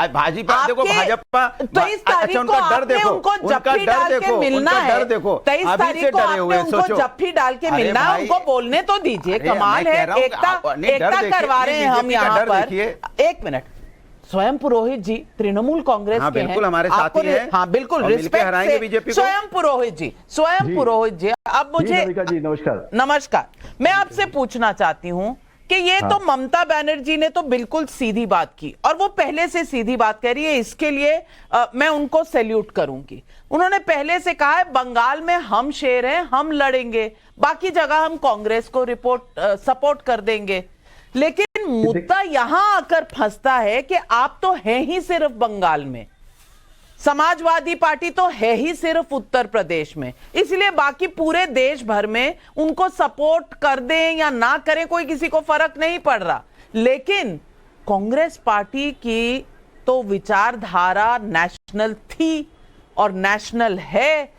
भाजपा देखो, भाजपा 23 तारीख को आपने उनको जप्फी डाल के मिलना है। 23 तारीख को आपने उनको जप्फी डाल के मिलना है, उनको बोलने तो दीजिए। कमाल है, एकता करवा रहे हैं हम यहाँ पर। एक मिनट, स्वयं पुरोहित जी तृणमूल कांग्रेस के हैं, बिल्कुल हमारे साथी हैं, हाँ बिल्कुल, रिस्पेक्ट से बीजेपी को। स्वयं पुरोहित जी अब मुझे जी नमस्कार। नमस्कार, मैं आपसे पूछना चाहती हूं कि ये तो ममता बनर्जी ने तो बिल्कुल सीधी बात की, और वो पहले से सीधी बात कह रही है, इसके लिए मैं उनको सैल्यूट करूंगी। उन्होंने पहले से कहा है बंगाल में हम शेर हैं, हम लड़ेंगे, बाकी जगह हम कांग्रेस को सपोर्ट कर देंगे। लेकिन मुद्दा यहां आकर फंसता है कि आप तो हैं ही सिर्फ बंगाल में, समाजवादी पार्टी तो है ही सिर्फ उत्तर प्रदेश में, इसलिए बाकी पूरे देश भर में उनको सपोर्ट कर दें या ना करें कोई किसी को फर्क नहीं पड़ रहा। लेकिन कांग्रेस पार्टी की तो विचारधारा नेशनल थी और नेशनल है।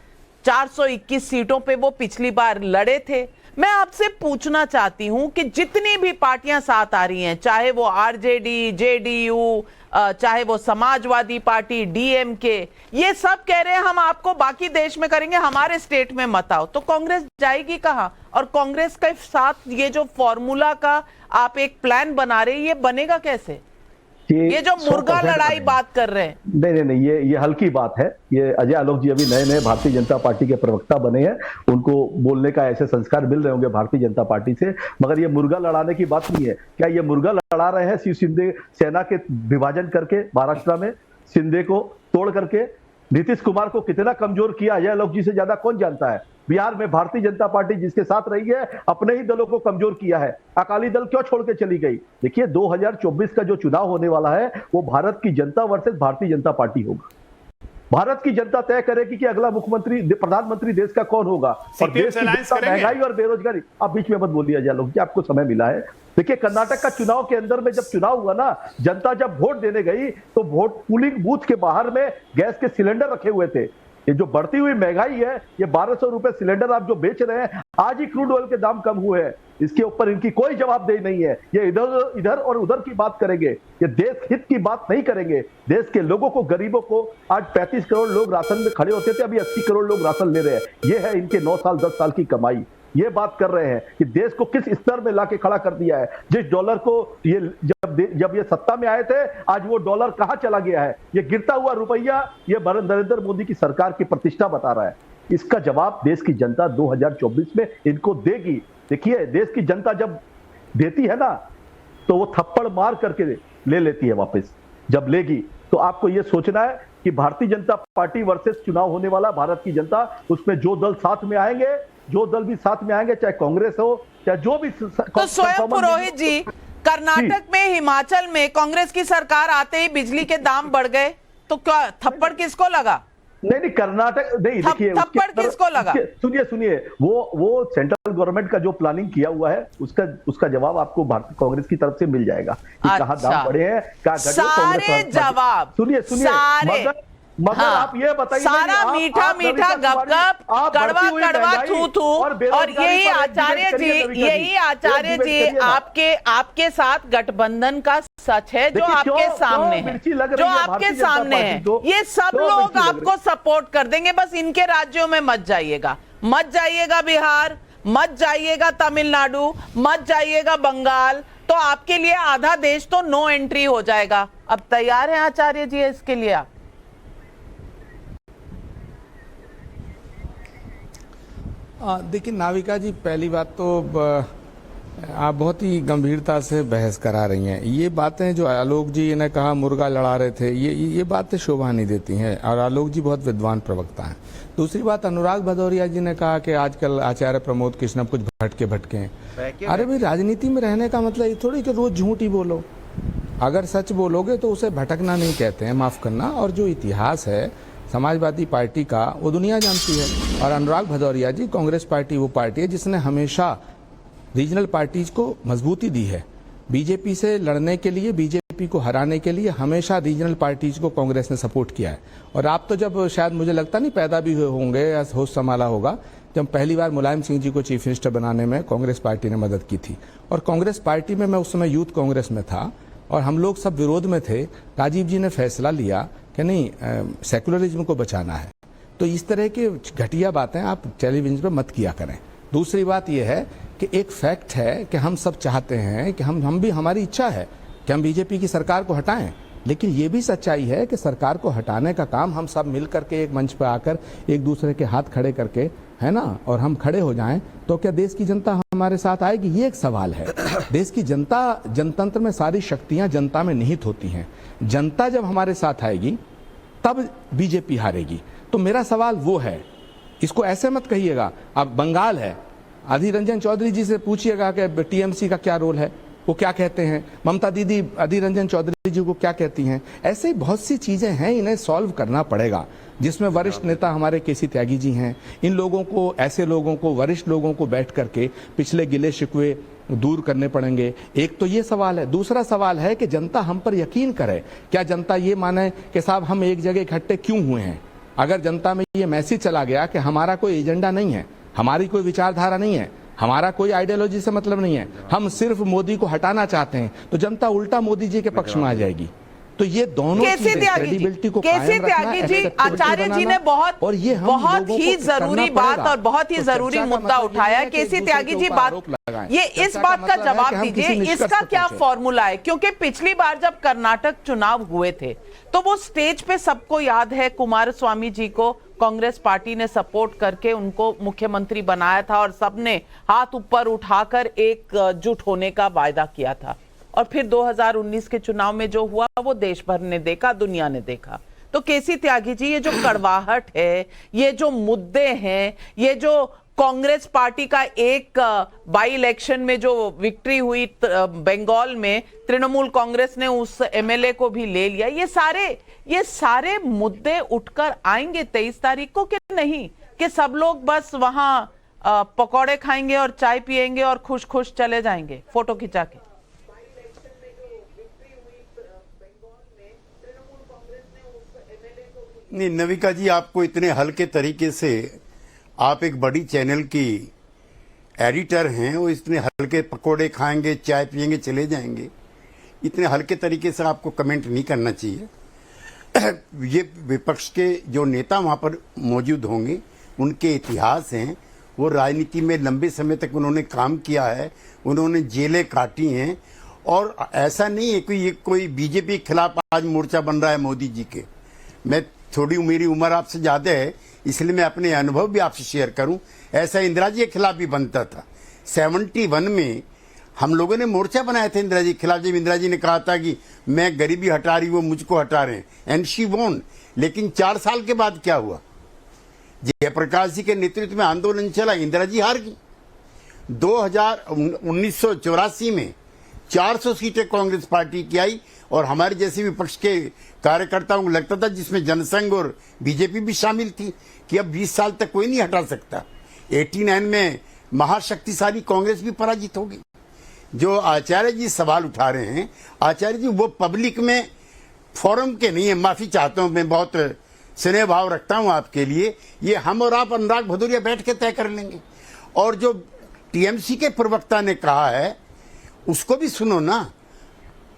421 सीटों पे वो पिछली बार लड़े थे। मैं आपसे पूछना चाहती हूं कि जितनी भी पार्टियां साथ आ रही हैं, चाहे वो आरजेडी, जेडीयू, चाहे वो समाजवादी पार्टी, डीएमके, ये सब कह रहे हैं हम आपको बाकी देश में करेंगे, हमारे स्टेट में मत आओ, तो कांग्रेस जाएगी कहां? और कांग्रेस के साथ ये जो फॉर्मूला का आप एक प्लान बना रहे हैं, ये बनेगा कैसे? ये जो मुर्गा लड़ाई बात कर रहे हैं, नहीं, ये हल्की बात है। ये अजय आलोक जी अभी नए भारतीय जनता पार्टी के प्रवक्ता बने हैं, उनको बोलने का ऐसे संस्कार मिल रहे होंगे भारतीय जनता पार्टी से, मगर ये मुर्गा लड़ाने की बात नहीं है। क्या ये मुर्गा लड़ा रहे हैं शिव शिंदे सेना के विभाजन करके, महाराष्ट्र में शिंदे को तोड़ करके? नीतीश कुमार को कितना कमजोर किया अजय आलोक जी से ज्यादा कौन जानता है? बिहार में भारतीय जनता पार्टी जिसके साथ रही है, अपने ही दलों को कमजोर किया है। अकाली दल क्यों छोड़ के चली गई? देखिए 2024 का जो चुनाव होने वाला है वो भारत की जनता वर्सेस भारतीय जनता पार्टी होगा। भारत की जनता तय करेगी कि अगला मुख्यमंत्री, प्रधानमंत्री देश का कौन होगा। और देश की महंगाई और बेरोजगारी, आप बीच में मत बोलिए अजय आलोक जी, आपको समय मिला है। देखिए कर्नाटक का चुनाव के अंदर में जब चुनाव हुआ ना, जनता जब वोट देने गई तो वोट पोलिंग बूथ के बाहर में गैस के सिलेंडर रखे हुए थे। ये जो बढ़ती हुई महंगाई है, ये 1200 रुपए सिलेंडर आप जो बेच रहे हैं, आज ही क्रूड ऑयल के दाम कम हुए हैं, इसके ऊपर इनकी कोई जवाबदेही नहीं है। ये इधर और उधर की बात करेंगे, ये देश हित की बात नहीं करेंगे। देश के लोगों को, गरीबों को, आज 35 करोड़ लोग राशन में खड़े होते थे, अभी 80 करोड़ लोग राशन ले रहे हैं। ये है इनके 9 साल 10 साल की कमाई। ये बात कर रहे हैं कि देश को किस स्तर में लाके खड़ा कर दिया है। जिस डॉलर को ये जब ये सत्ता में आए थे, आज वो डॉलर कहां चला गया है? ये गिरता हुआ रुपया ये नरेंद्र मोदी की सरकार की प्रतिष्ठा बता रहा है। इसका जवाब देश की जनता 2024 में इनको देगी। देखिए देश की जनता जब देती है ना, तो वो थप्पड़ मार करके ले लेती है वापस। जब लेगी तो आपको ये सोचना है कि भारतीय जनता पार्टी वर्सेस चुनाव होने वाला भारत की जनता, उसमें जो दल साथ में आएंगे, जो दल भी साथ में आएंगे, चाहे कांग्रेस हो चाहे जो भी। तो स्वयं पुरोहित जी, कर्नाटक में, हिमाचल में कांग्रेस की सरकार आते ही बिजली के दाम बढ़ गए, तो क्या थप्पड़ किसको लगा? नहीं, कर्नाटक नहीं, देखिए थप्पड़ किसको लगा? सुनिए, वो सेंट्रल गवर्नमेंट का जो प्लानिंग किया हुआ है, उसका जवाब आपको भारतीय कांग्रेस की तरफ से मिल जाएगा कि कहां दाम बढ़े हैं, क्या घटे। सारे जवाब, सुनिए, मगर आप ये बताइए, सारा मीठा गपगप, कड़वा थू और यही आचार्य जी आपके साथ गठबंधन का सच है जो आपके सामने है, ये सब लोग आपको सपोर्ट कर देंगे। बस इनके राज्यों में मत जाइएगा बिहार, मत जाइएगा तमिलनाडु, मत जाइएगा बंगाल, तो आपके लिए आधा देश तो नो एंट्री हो जाएगा। अब तैयार हैं आचार्य जी इसके लिए? आप देखिए नाविका जी, पहली बात तो आप बहुत ही गंभीरता से बहस करा रही हैं। ये बातें जो आलोक जी ने कहा मुर्गा लड़ा रहे थे, ये बातें शोभा नहीं देती हैं, और आलोक जी बहुत विद्वान प्रवक्ता हैं। दूसरी बात, अनुराग भदौरिया जी ने कहा कि आजकल आचार्य प्रमोद कृष्ण कुछ भटके हैं। अरे भाई, राजनीति में रहने का मतलब ये थोड़ी कि रोज झूठ ही बोलो। अगर सच बोलोगे तो उसे भटकना नहीं कहते हैं, माफ करना। और जो इतिहास है समाजवादी पार्टी का, वो दुनिया जानती है। और अनुराग भदौरिया जी, कांग्रेस पार्टी वो पार्टी है जिसने हमेशा रीजनल पार्टीज को मजबूती दी है। बीजेपी से लड़ने के लिए बीजेपी बीजेपी को हराने के लिए हमेशा रीजनल पार्टीज को कांग्रेस ने सपोर्ट किया है। और आप तो जब शायद मुझे लगता नहीं पैदा भी होंगे या होश संभाला होगा जब पहली बार मुलायम सिंह जी को चीफ मिनिस्टर बनाने में कांग्रेस पार्टी ने मदद की थी। और कांग्रेस पार्टी में मैं उस समय यूथ कांग्रेस में था और हम लोग सब विरोध में थे। राजीव जी ने फैसला लिया कि नहीं, सेकुलरिज्म को बचाना है। तो इस तरह की घटिया बातें आप टेलीविजन पर मत किया करें। दूसरी बात यह है कि एक फैक्ट है कि हम सब चाहते हैं कि हम भी, हमारी इच्छा है कि हम बीजेपी की सरकार को हटाएं, लेकिन ये भी सच्चाई है कि सरकार को हटाने का काम हम सब मिल करके एक मंच पर आकर एक दूसरे के हाथ खड़े करके, है ना, और हम खड़े हो जाएं तो क्या देश की जनता हमारे साथ आएगी? ये एक सवाल है। देश की जनता, जनतंत्र में सारी शक्तियां जनता में निहित होती हैं। जनता जब हमारे साथ आएगी तब बीजेपी हारेगी। तो मेरा सवाल वो है, इसको ऐसे मत कहिएगा। अब बंगाल है, अधीर रंजन चौधरी जी से पूछिएगा कि टीएमसी का क्या रोल है, वो क्या कहते हैं। ममता दीदी अधीर रंजन चौधरी जी को क्या कहती हैं। ऐसे ही बहुत सी चीजें हैं, इन्हें सॉल्व करना पड़ेगा, जिसमें वरिष्ठ नेता हमारे केसी त्यागी जी हैं। इन लोगों को, ऐसे लोगों को, वरिष्ठ लोगों को बैठ करके पिछले गिले शिकवे दूर करने पड़ेंगे। एक तो ये सवाल है। दूसरा सवाल है कि जनता हम पर यकीन करे। क्या जनता ये माने कि साहब हम एक जगह इकट्ठे क्यों हुए हैं? अगर जनता में ये मैसेज चला गया कि हमारा कोई एजेंडा नहीं है, हमारी कोई विचारधारा नहीं है, हमारा कोई आइडियोलॉजी से मतलब नहीं है, हम सिर्फ मोदी को हटाना चाहते हैं, तो जनता उल्टा मोदी जी के पक्ष में आ जाएगी। तो ये दोनों क्रेडिबिलिटी को कायम रखना, आचार्य जी ने बहुत ही जरूरी बात और बहुत ही जरूरी मुद्दा उठाया। केसी त्यागी जी, बात ये इस बात का जवाब दीजिए, इसका क्या फॉर्मूला है? क्योंकि पिछली बार जब कर्नाटक चुनाव हुए थे तो वो स्टेज पे सबको याद है, कुमारस्वामी जी को कांग्रेस पार्टी ने सपोर्ट करके उनको मुख्यमंत्री बनाया था और सबने हाथ ऊपर उठाकर एकजुट होने का वायदा किया था। और फिर 2019 के चुनाव में जो हुआ वो देश भर ने देखा, दुनिया ने देखा। तो केसी त्यागी जी, ये जो कड़वाहट है, ये जो मुद्दे हैं, ये जो कांग्रेस पार्टी का एक बाई इलेक्शन में जो विक्ट्री हुई बंगाल में, तृणमूल कांग्रेस ने उस एमएलए को भी ले लिया, ये सारे मुद्दे उठकर आएंगे 23 तारीख को कि नहीं? कि सब लोग बस वहां पकौड़े खाएंगे और चाय पिएंगे और खुश खुश चले जाएंगे फोटो खिंचा के? नहीं नविका जी, आपको इतने हल्के तरीके से, आप एक बड़ी चैनल की एडिटर हैं, वो इतने हल्के पकोड़े खाएंगे, चाय पिएंगे, चले जाएंगे, इतने हल्के तरीके से आपको कमेंट नहीं करना चाहिए। ये विपक्ष के जो नेता वहां पर मौजूद होंगे, उनके इतिहास हैं, वो राजनीति में लंबे समय तक उन्होंने काम किया है, उन्होंने जेलें काटी हैं। और ऐसा नहीं है कि ये कोई बीजेपी के खिलाफ आज मोर्चा बन रहा है मोदी जी के। मैं थोड़ी, मेरी उम्र आपसे ज्यादा है, इसलिए मैं अपने अनुभव भी आपसे शेयर करूं। ऐसा इंदिरा जी के खिलाफ भी बनता था। 71 में हम लोगों ने मोर्चा बनाया था इंदिरा जी के खिलाफ, जब इंदिरा जी ने कहा था कि मैं गरीबी हटा रही, वो मुझको हटा रहे हैं, एंड शी वॉन। लेकिन 4 साल के बाद क्या हुआ? जयप्रकाश जी के नेतृत्व में आंदोलन चला, इंदिरा जी हार गई। 1984 में 400 सीटें कांग्रेस पार्टी की आई और हमारे जैसे विपक्ष के कार्यकर्ताओं को लगता था, जिसमें जनसंघ और बीजेपी भी शामिल थी, कि अब 20 साल तक कोई नहीं हटा सकता। 89 में महाशक्तिशाली कांग्रेस भी पराजित हो गई। जो आचार्य जी सवाल उठा रहे हैं, आचार्य जी वो पब्लिक में फोरम के नहीं है, माफी चाहता हूं, मैं बहुत स्नेह भाव रखता हूं आपके लिए। ये हम और आप, अनुराग भदौरिया, बैठ के तय कर लेंगे। और जो टीएमसी के प्रवक्ता ने कहा है उसको भी सुनो ना।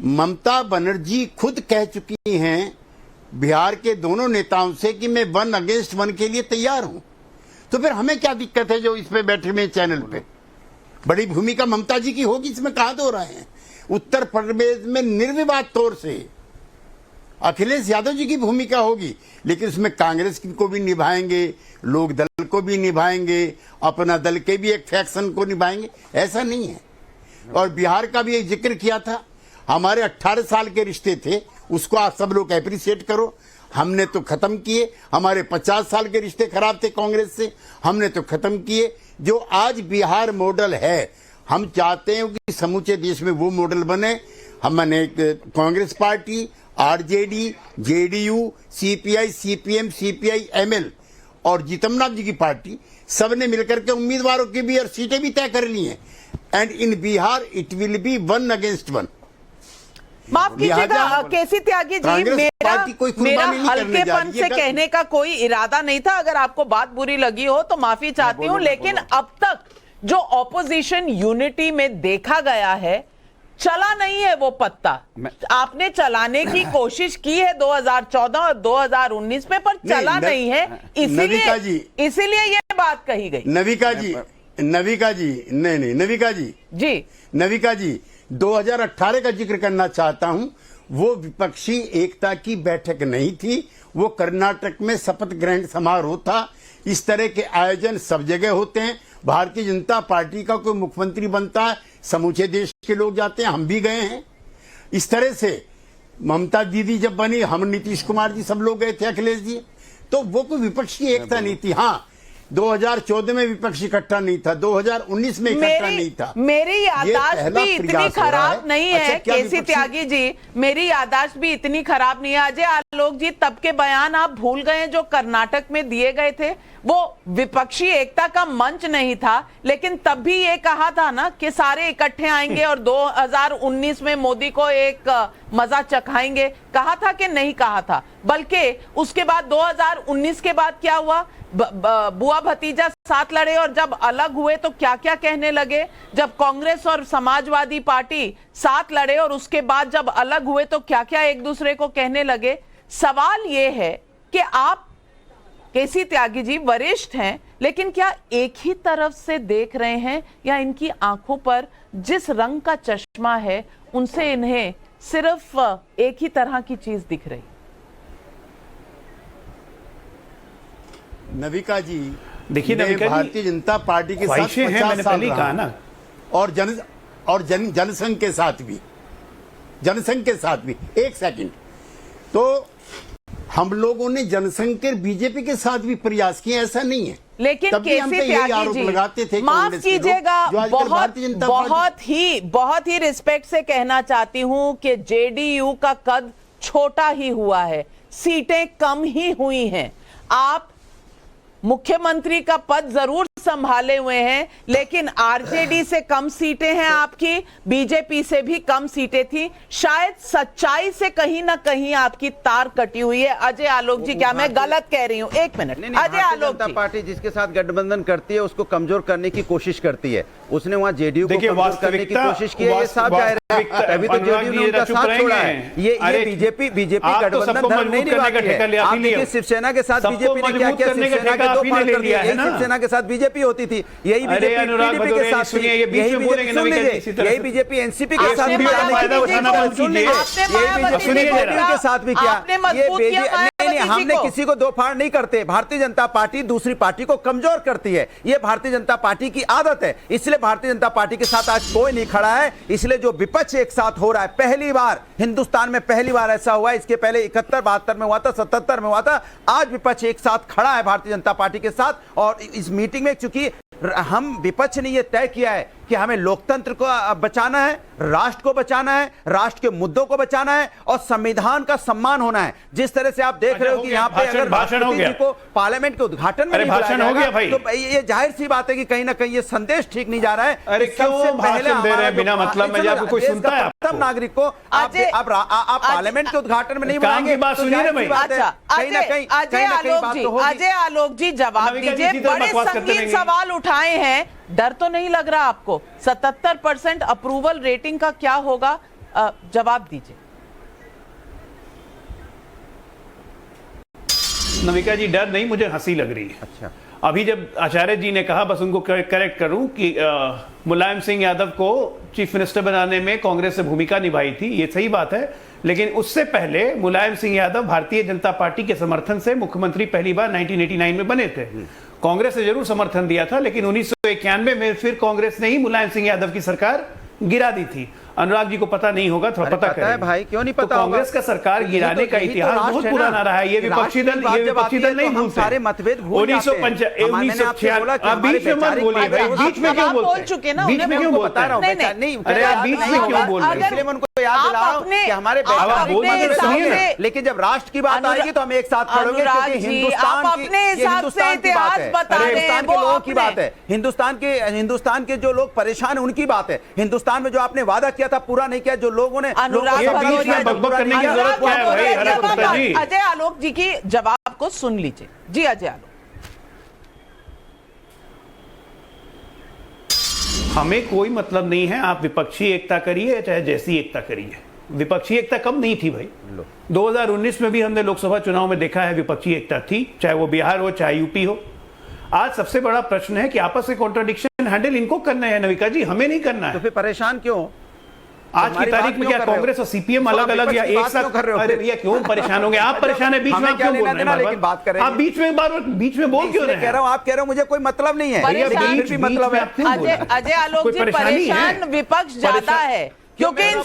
ममता बनर्जी खुद कह चुकी हैं बिहार के दोनों नेताओं से कि मैं 1 अगेंस्ट 1 के लिए तैयार हूं। तो फिर हमें क्या दिक्कत है जो इस पे बैठे हुए चैनल पे? बड़ी भूमिका ममता जी की होगी, इसमें कहा दो रहे हैं। उत्तर प्रदेश में निर्विवाद तौर से अखिलेश यादव जी की भूमिका होगी, लेकिन उसमें कांग्रेस को भी निभाएंगे, लोक दल को भी निभाएंगे, अपना दल के भी एक फैक्शन को निभाएंगे, ऐसा नहीं है। और बिहार का भी एक जिक्र किया था, हमारे 18 साल के रिश्ते थे, उसको आप सब लोग एप्रिशिएट करो। हमने तो खत्म किए। हमारे 50 साल के रिश्ते खराब थे कांग्रेस से, हमने तो खत्म किए। जो आज बिहार मॉडल है, हम चाहते हैं कि समूचे देश में वो मॉडल बने। हमने Congress party, RJD, JDU, CPI, CPM, CPI, ML और जीतमनाथ जी की पार्टी, सबने मिलकर के उम्मीदवारों की भी और सीटें भी तय कर ली हैं। And in Bihar it will be 1 against 1। माफ कीजिएगा लिहाजा केसी त्यागी जी, कांग्रेस मेरा पार्टी कोई कुर्बानी मेरा नहीं करने जा हल्केपन रही से है। कहने का कोई इरादा नहीं था। अगर आपको बात बुरी लगी हो तो माफी चाहती हूं, लेकिन अब तक जो ऑपोजिशन यूनिटी में देखा गया है, चला नहीं है वो पत्ता। आपने चलाने की कोशिश की है 2014 और 2019 में, पर चला नहीं है, इसीलिए ये बात कही गई। नविका जी नहीं नविका जी 2018 का जिक्र करना चाहता हूं। वो विपक्षी एकता की बैठक नहीं थी, वो कर्नाटक में शपथ ग्रहण समारोह था। इस तरह के आयोजन सब जगह होते हैं। भारतीय जनता पार्टी का कोई मुख्यमंत्री बनता है, समूचे देश के लोग जाते हैं, हम भी गए हैं। इस तरह से ममता दीदी जब बनी, हम नीतीश कुमार जी सब लोग गए थे, अखिलेश जी, तो वो कोई विपक्ष की एकता नहीं थी। हाँ, 2014 में विपक्ष इकट्ठा नहीं था, 2019 में इकट्ठा नहीं था। मेरी यादाश्त भी इतनी खराब नहीं है अच्छा, केसी त्यागी जी, मेरी यादाश्त भी इतनी खराब नहीं है। अजय आलोक जी, तब के बयान आप भूल गए जो कर्नाटक में दिए गए थे। वो विपक्षी एकता का मंच नहीं था, लेकिन तब भी ये कहा था ना कि सारे इकट्ठे आएंगे और 2019 में मोदी को एक मजा चखाएंगे। कहा था कि नहीं कहा था? बल्कि उसके बाद 2019 के बाद क्या हुआ, बुआ भतीजा साथ लड़े और जब अलग हुए तो क्या क्या कहने लगे। जब कांग्रेस और समाजवादी पार्टी साथ लड़े और उसके बाद जब अलग हुए तो क्या क्या एक दूसरे को कहने लगे। सवाल ये है कि आप केसी त्यागी जी वरिष्ठ हैं, लेकिन क्या एक ही तरफ से देख रहे हैं, या इनकी आंखों पर जिस रंग का चश्मा है उनसे इन्हें सिर्फ एक ही तरह की चीज दिख रही? नविका जी देखिए, नविका जी, भारतीय जनता पार्टी के साथ 50 मैंने साल पहले रहा कहा ना, और जनसंघ के साथ भी एक सेकंड, तो हम लोगों ने जनसंघ के बीजेपी के साथ भी प्रयास किए, ऐसा नहीं है। लेकिन केसी त्यागी जी, लगाते थे, माफ कीजिएगा, बहुत ही रिस्पेक्ट से कहना चाहती हूं कि जेडीयू का कद छोटा ही हुआ है, सीटें कम ही हुई हैं। आप मुख्यमंत्री का पद जरूर संभाले हुए हैं, लेकिन आरजेडी से कम सीटें हैं आपकी, बीजेपी से भी कम सीटें थी। शायद सच्चाई से कहीं ना कहीं आपकी तार कटी हुई है। अजय आलोक जी, क्या मैं गलत कह रही हूं? एक मिनट, अजय आलोक जी, पार्टी जिसके साथ गठबंधन करती है उसको कमजोर करने की कोशिश करती है। उसने वहां जेडीयू को कमजोर करने की कोशिश की है, ये साफ जाहिर है। अभी तो जेडीयू ने उनका साथ छोड़ा है। ये बीजेपी गठबंधन धर्म नहीं निभाती है। आप देखिए शिवसेना के साथ बीजेपी ने क्या किया, शिवसेना के 2 पार्ट कर दिए। शिवसेना के साथ बीजेपी होती थी, यही बीजेपी टीडीपी के साथ थी, यही बीजेपी एनसीपी के साथ भी किया, के साथ भी किया। नहीं, हमने किसी को 2 फाड़ नहीं करते। भारतीय जनता पार्टी दूसरी पार्टी को कमजोर करती है, ये भारतीय जनता पार्टी की आदत है। इसलिए भारतीय जनता पार्टी के साथ आज कोई नहीं खड़ा है। इसलिए जो विपक्ष एक साथ हो रहा है, पहली बार हिंदुस्तान में पहली बार ऐसा हुआ है। इसके पहले 71-72 में हुआ था, 77 में हुआ था। आज विपक्ष एक साथ खड़ा है भारतीय जनता पार्टी के साथ। और इस मीटिंग में चूंकि हम विपक्ष ने यह तय किया है कि हमें लोकतंत्र को बचाना है, राष्ट्र को बचाना है, राष्ट्र के मुद्दों को बचाना है और संविधान का सम्मान होना है। जिस तरह से आप देख रहे हो कि यहाँ पे अगर राष्ट्रपति जी को पार्लियामेंट के उद्घाटन में नहीं बुलाया जाएगा, तो ये जाहिर सी बात है कि कहीं ना कहीं ये संदेश ठीक नहीं जा रहा है। अरे सबसे पहले बिना मतलब में जब कोई सुनता है, तब नागरिक को आप पार्लियामेंट के उद्घाटन में नहीं बुलाएंगे, बात सुनिए ना भाई। अजय आलोक जी, जवाब दीजिए। बड़े संगीन सवाल उठाए हैं, डर तो नहीं लग रहा आपको? 77% अप्रूवल रेटिंग का क्या होगा? जवाब दीजिए। नविका जी, डर नहीं, मुझे हंसी लग रही है। अच्छा, अभी जब आचार्य जी ने कहा, बस उनको करेक्ट करूं कि मुलायम सिंह यादव को चीफ मिनिस्टर बनाने में कांग्रेस ने भूमिका निभाई थी, ये सही बात है। लेकिन उससे पहले मुलायम सिंह यादव भारतीय जनता पार्टी के समर्थन से मुख्यमंत्री पहली बार 1989 में बने थे। कांग्रेस ने जरूर समर्थन दिया था, लेकिन 1991 में फिर कांग्रेस ने ही मुलायम सिंह यादव की सरकार गिरा दी थी। अनुराग जी को पता नहीं होगा, थोड़ा पता है भाई, क्यों नहीं पता? तो कांग्रेस का सरकार गिराने का इतिहास बहुत पुराना रहा है। ये विपक्षी दल नहीं भूलते। सारे मतभेद भूल 1995 आप बीच में मत बोलिए भाई, बीच में क्यों बोलते हैं? बोल चुके ना, बीच में क्यों बोलता है? नहीं, अरे आप बीच में क्यों बोल रहे हैं? याद आप दिला रहा हूं अपने- कि हमारे आप वैज्ञानिक अपने मदद हिसाब नहीं है, से- लेकिन जब राष्ट्र की बात आएगी तो हम एक साथ खड़ेंगे, अनुराग क्योंकि जी, हिंदुस्तान आप की अपने ये हिसाब हिंदुस्तान से की बात इतिहास है, बता रहे हैं, हिंदुस्तान के वो लोगों की आपने- बात है, हिंदुस्तान के जो लोग परेशान हैं उनकी बात है। हिंदुस्तान में जो आपने वादा किया था पूरा नहीं किया, जो लोगों ने अनुराग ये बीच में भदौरिया बकबक करने की जरूरत क्या है भाई, हरक गुप्ता जी? अजय आलोक जी की जवाब को सुन लीजिए। जी अजय आलोक, हमें कोई मतलब नहीं है, आप विपक्षी एकता करिए चाहे जैसी एकता करिए। विपक्षी एकता कब नहीं थी भाई? 2019 में भी हमने लोकसभा चुनाव में देखा है विपक्षी एकता थी, चाहे वो बिहार हो चाहे यूपी हो। आज सबसे बड़ा प्रश्न है कि आपस में कॉन्ट्रडिक्शन हैंडल इनको करना है नविका जी, हमें नहीं करना तो है। फिर परेशान क्यों? आज की तारीख में क्या कांग्रेस और सीपीएम अलग अलग या एक साथ कर रहे हो? अरे भैया क्यों परेशान होंगे आप? परेशान है बीच में, हमें आप क्या क्यों बोल लेना रहे देना, हैं? लेकिन बात कर रहे हैं। आप बीच में बोल क्यों रहे कह रहा हैं? हूं, आप कह रहे हो मुझे कोई मतलब नहीं है, भैया, लेकिन बीच- फिर भी मतलब है। अजय आलोक कोई जी, परेशानी है? परेशान विपक्ष ज्यादा परेशान- है क्योंकि इन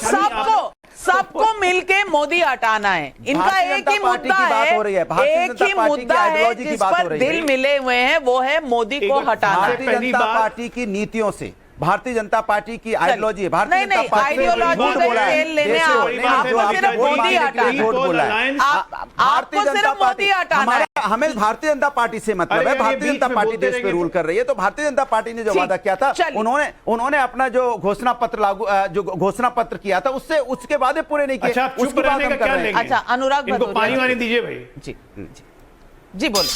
सबको मिलके मोदी हटाना है। इनका भारतीय एक ही जनता पार्टी मुद्दा की बात हो रही है, भारतीय एक जनता ही पार्टी की मुद्दा है आइडियोलॉजी की जिस बात हो पर रही है। दिल मिले हुए हैं, वो है मोदी को एक- हटाना है। भारतीय पहली जनता बात- पार्टी की नीतियों से, भारतीय जनता पार्टी की आइडियोलॉजी है, भारतीय नहीं, जनता नहीं, पार्टी ने आइडियोलॉजी झूठ से बोला है, खेल लेने देश को- आप- नहीं, नहीं, आपको जो आपने सिर्फ वोट मोदी मांगने के लिए हटाना झूठ बोला है। आपको भारतीय सिर्फ जनता मोदी पार्टी हटाना है। हमें भारतीय जनता पार्टी से मतलब अरे है, ये भारतीय बीच जनता में पार्टी बोलते देश पे रहेंगे। रूल कर रही है, तो भारतीय जनता पार्टी ने जो ठीक, वादा किया था, चलिए। उन्होंने अपना जो घोषणा पत्र किया था उसके वादे पूरे नहीं किए। अच्छा, आप चुप उसकी बात रहने हम का कर क्या रहे हैं। लेंगे? अच्छा, अनुराग इनको भदौरिया पानी जी। वानी दीजिए भाई। जी बोलो।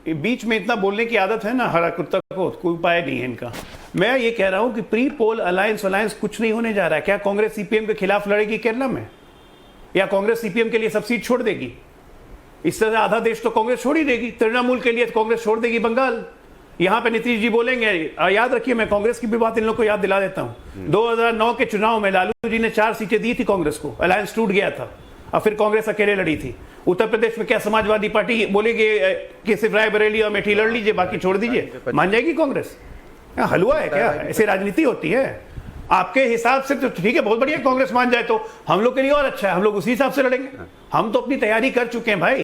ये बीच में इतना बोलने की आदत है ना हरा कुत्ता को, कोई उपाय नहीं है इनका। मैं ये कह रहा हूं कि प्री पोल अलायंस कुछ नहीं होने जा रहा है। क्या कांग्रेस सीपीएम के खिलाफ लड़ेगी केरला में, या कांग्रेस सीपीएम के लिए सब सीट छोड़ देगी? इस तरह आधा देश तो कांग्रेस छोड़ ही देगी, तृणमूल के लिए कांग्रेस छोड़ देगी बंगाल। यहां पे नीतीश जी बोलेंगे, याद रखिए मैं कांग्रेस की भी बात इन लोगों को याद दिला देता हूं। 2009 के चुनाव में लालू जी ने 4 सीटें दी थी कांग्रेस को, अलायंस टूट गया था और फिर कांग्रेस अकेले लड़ी थी। उत्तर प्रदेश में क्या समाजवादी पार्टी बोलेगी कि सिर्फ रायबरेली और अमेठी लड़ लीजिए, बाकी छोड़ दीजिए? मान जाएगी कांग्रेस? हलवा है क्या? ऐसी राजनीति होती है? आपके हिसाब से तो ठीक है, बहुत बढ़िया, कांग्रेस मान जाए तो हम लोग के लिए और अच्छा है, हम लोग उसी हिसाब से लड़ेंगे। हम तो अपनी तैयारी कर चुके हैं भाई।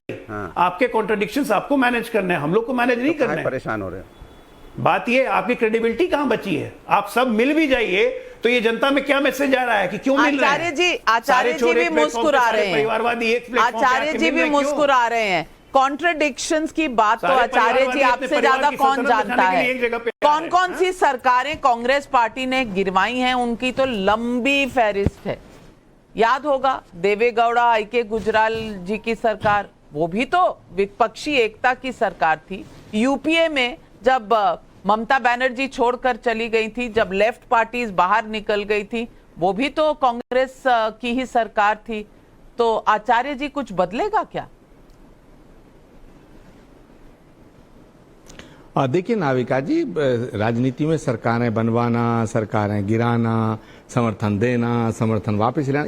आपके कॉन्ट्रडिक्शंस आपको मैनेज करने हैं, हम लोग को मैनेज नहीं करना है। परेशान हो रहे हैं। बात ये, आपकी क्रेडिबिलिटी कहां बची है? आप सब मिल भी जाइए तो ये जनता में क्या मैसेज आ रहा है कि क्यों मिल रहे हैं? आचार्य जी भी मुस्कुरा रहे हैं। परिवारवादी एक प्लेटफॉर्म पे आचार्य आके जी मिल भी रहे हैं, क्यों? मुस्कुरा रहे हैं। कॉन्ट्रडिक्शंस की बात तो सारे आचार्य जी परिवारवादी आपसे अपने ज्यादा परिवार की कौन सल्तनत जानता बिठाने के है? लिए एक जगह पे आ कौन रहे कौन हैं, सी सरकारें कांग्रेस पार्टी ने गिरवाई हैं, उनकी तो लंबी फहरिस्त है। याद होगा देवेगौड़ा, आई.के. गुजराल जी की सरकार, वो भी तो विपक्षी एकता की सरकार थी। यूपीए में जब ममता बनर्जी छोड़कर चली गई थी, जब लेफ्ट पार्टीज बाहर निकल गई थी, वो भी तो कांग्रेस की ही सरकार थी। तो आचार्य जी कुछ बदलेगा क्या? देखिए नाविका जी, राजनीति में सरकारें बनवाना, सरकारें गिराना, समर्थन देना, समर्थन वापस लेना,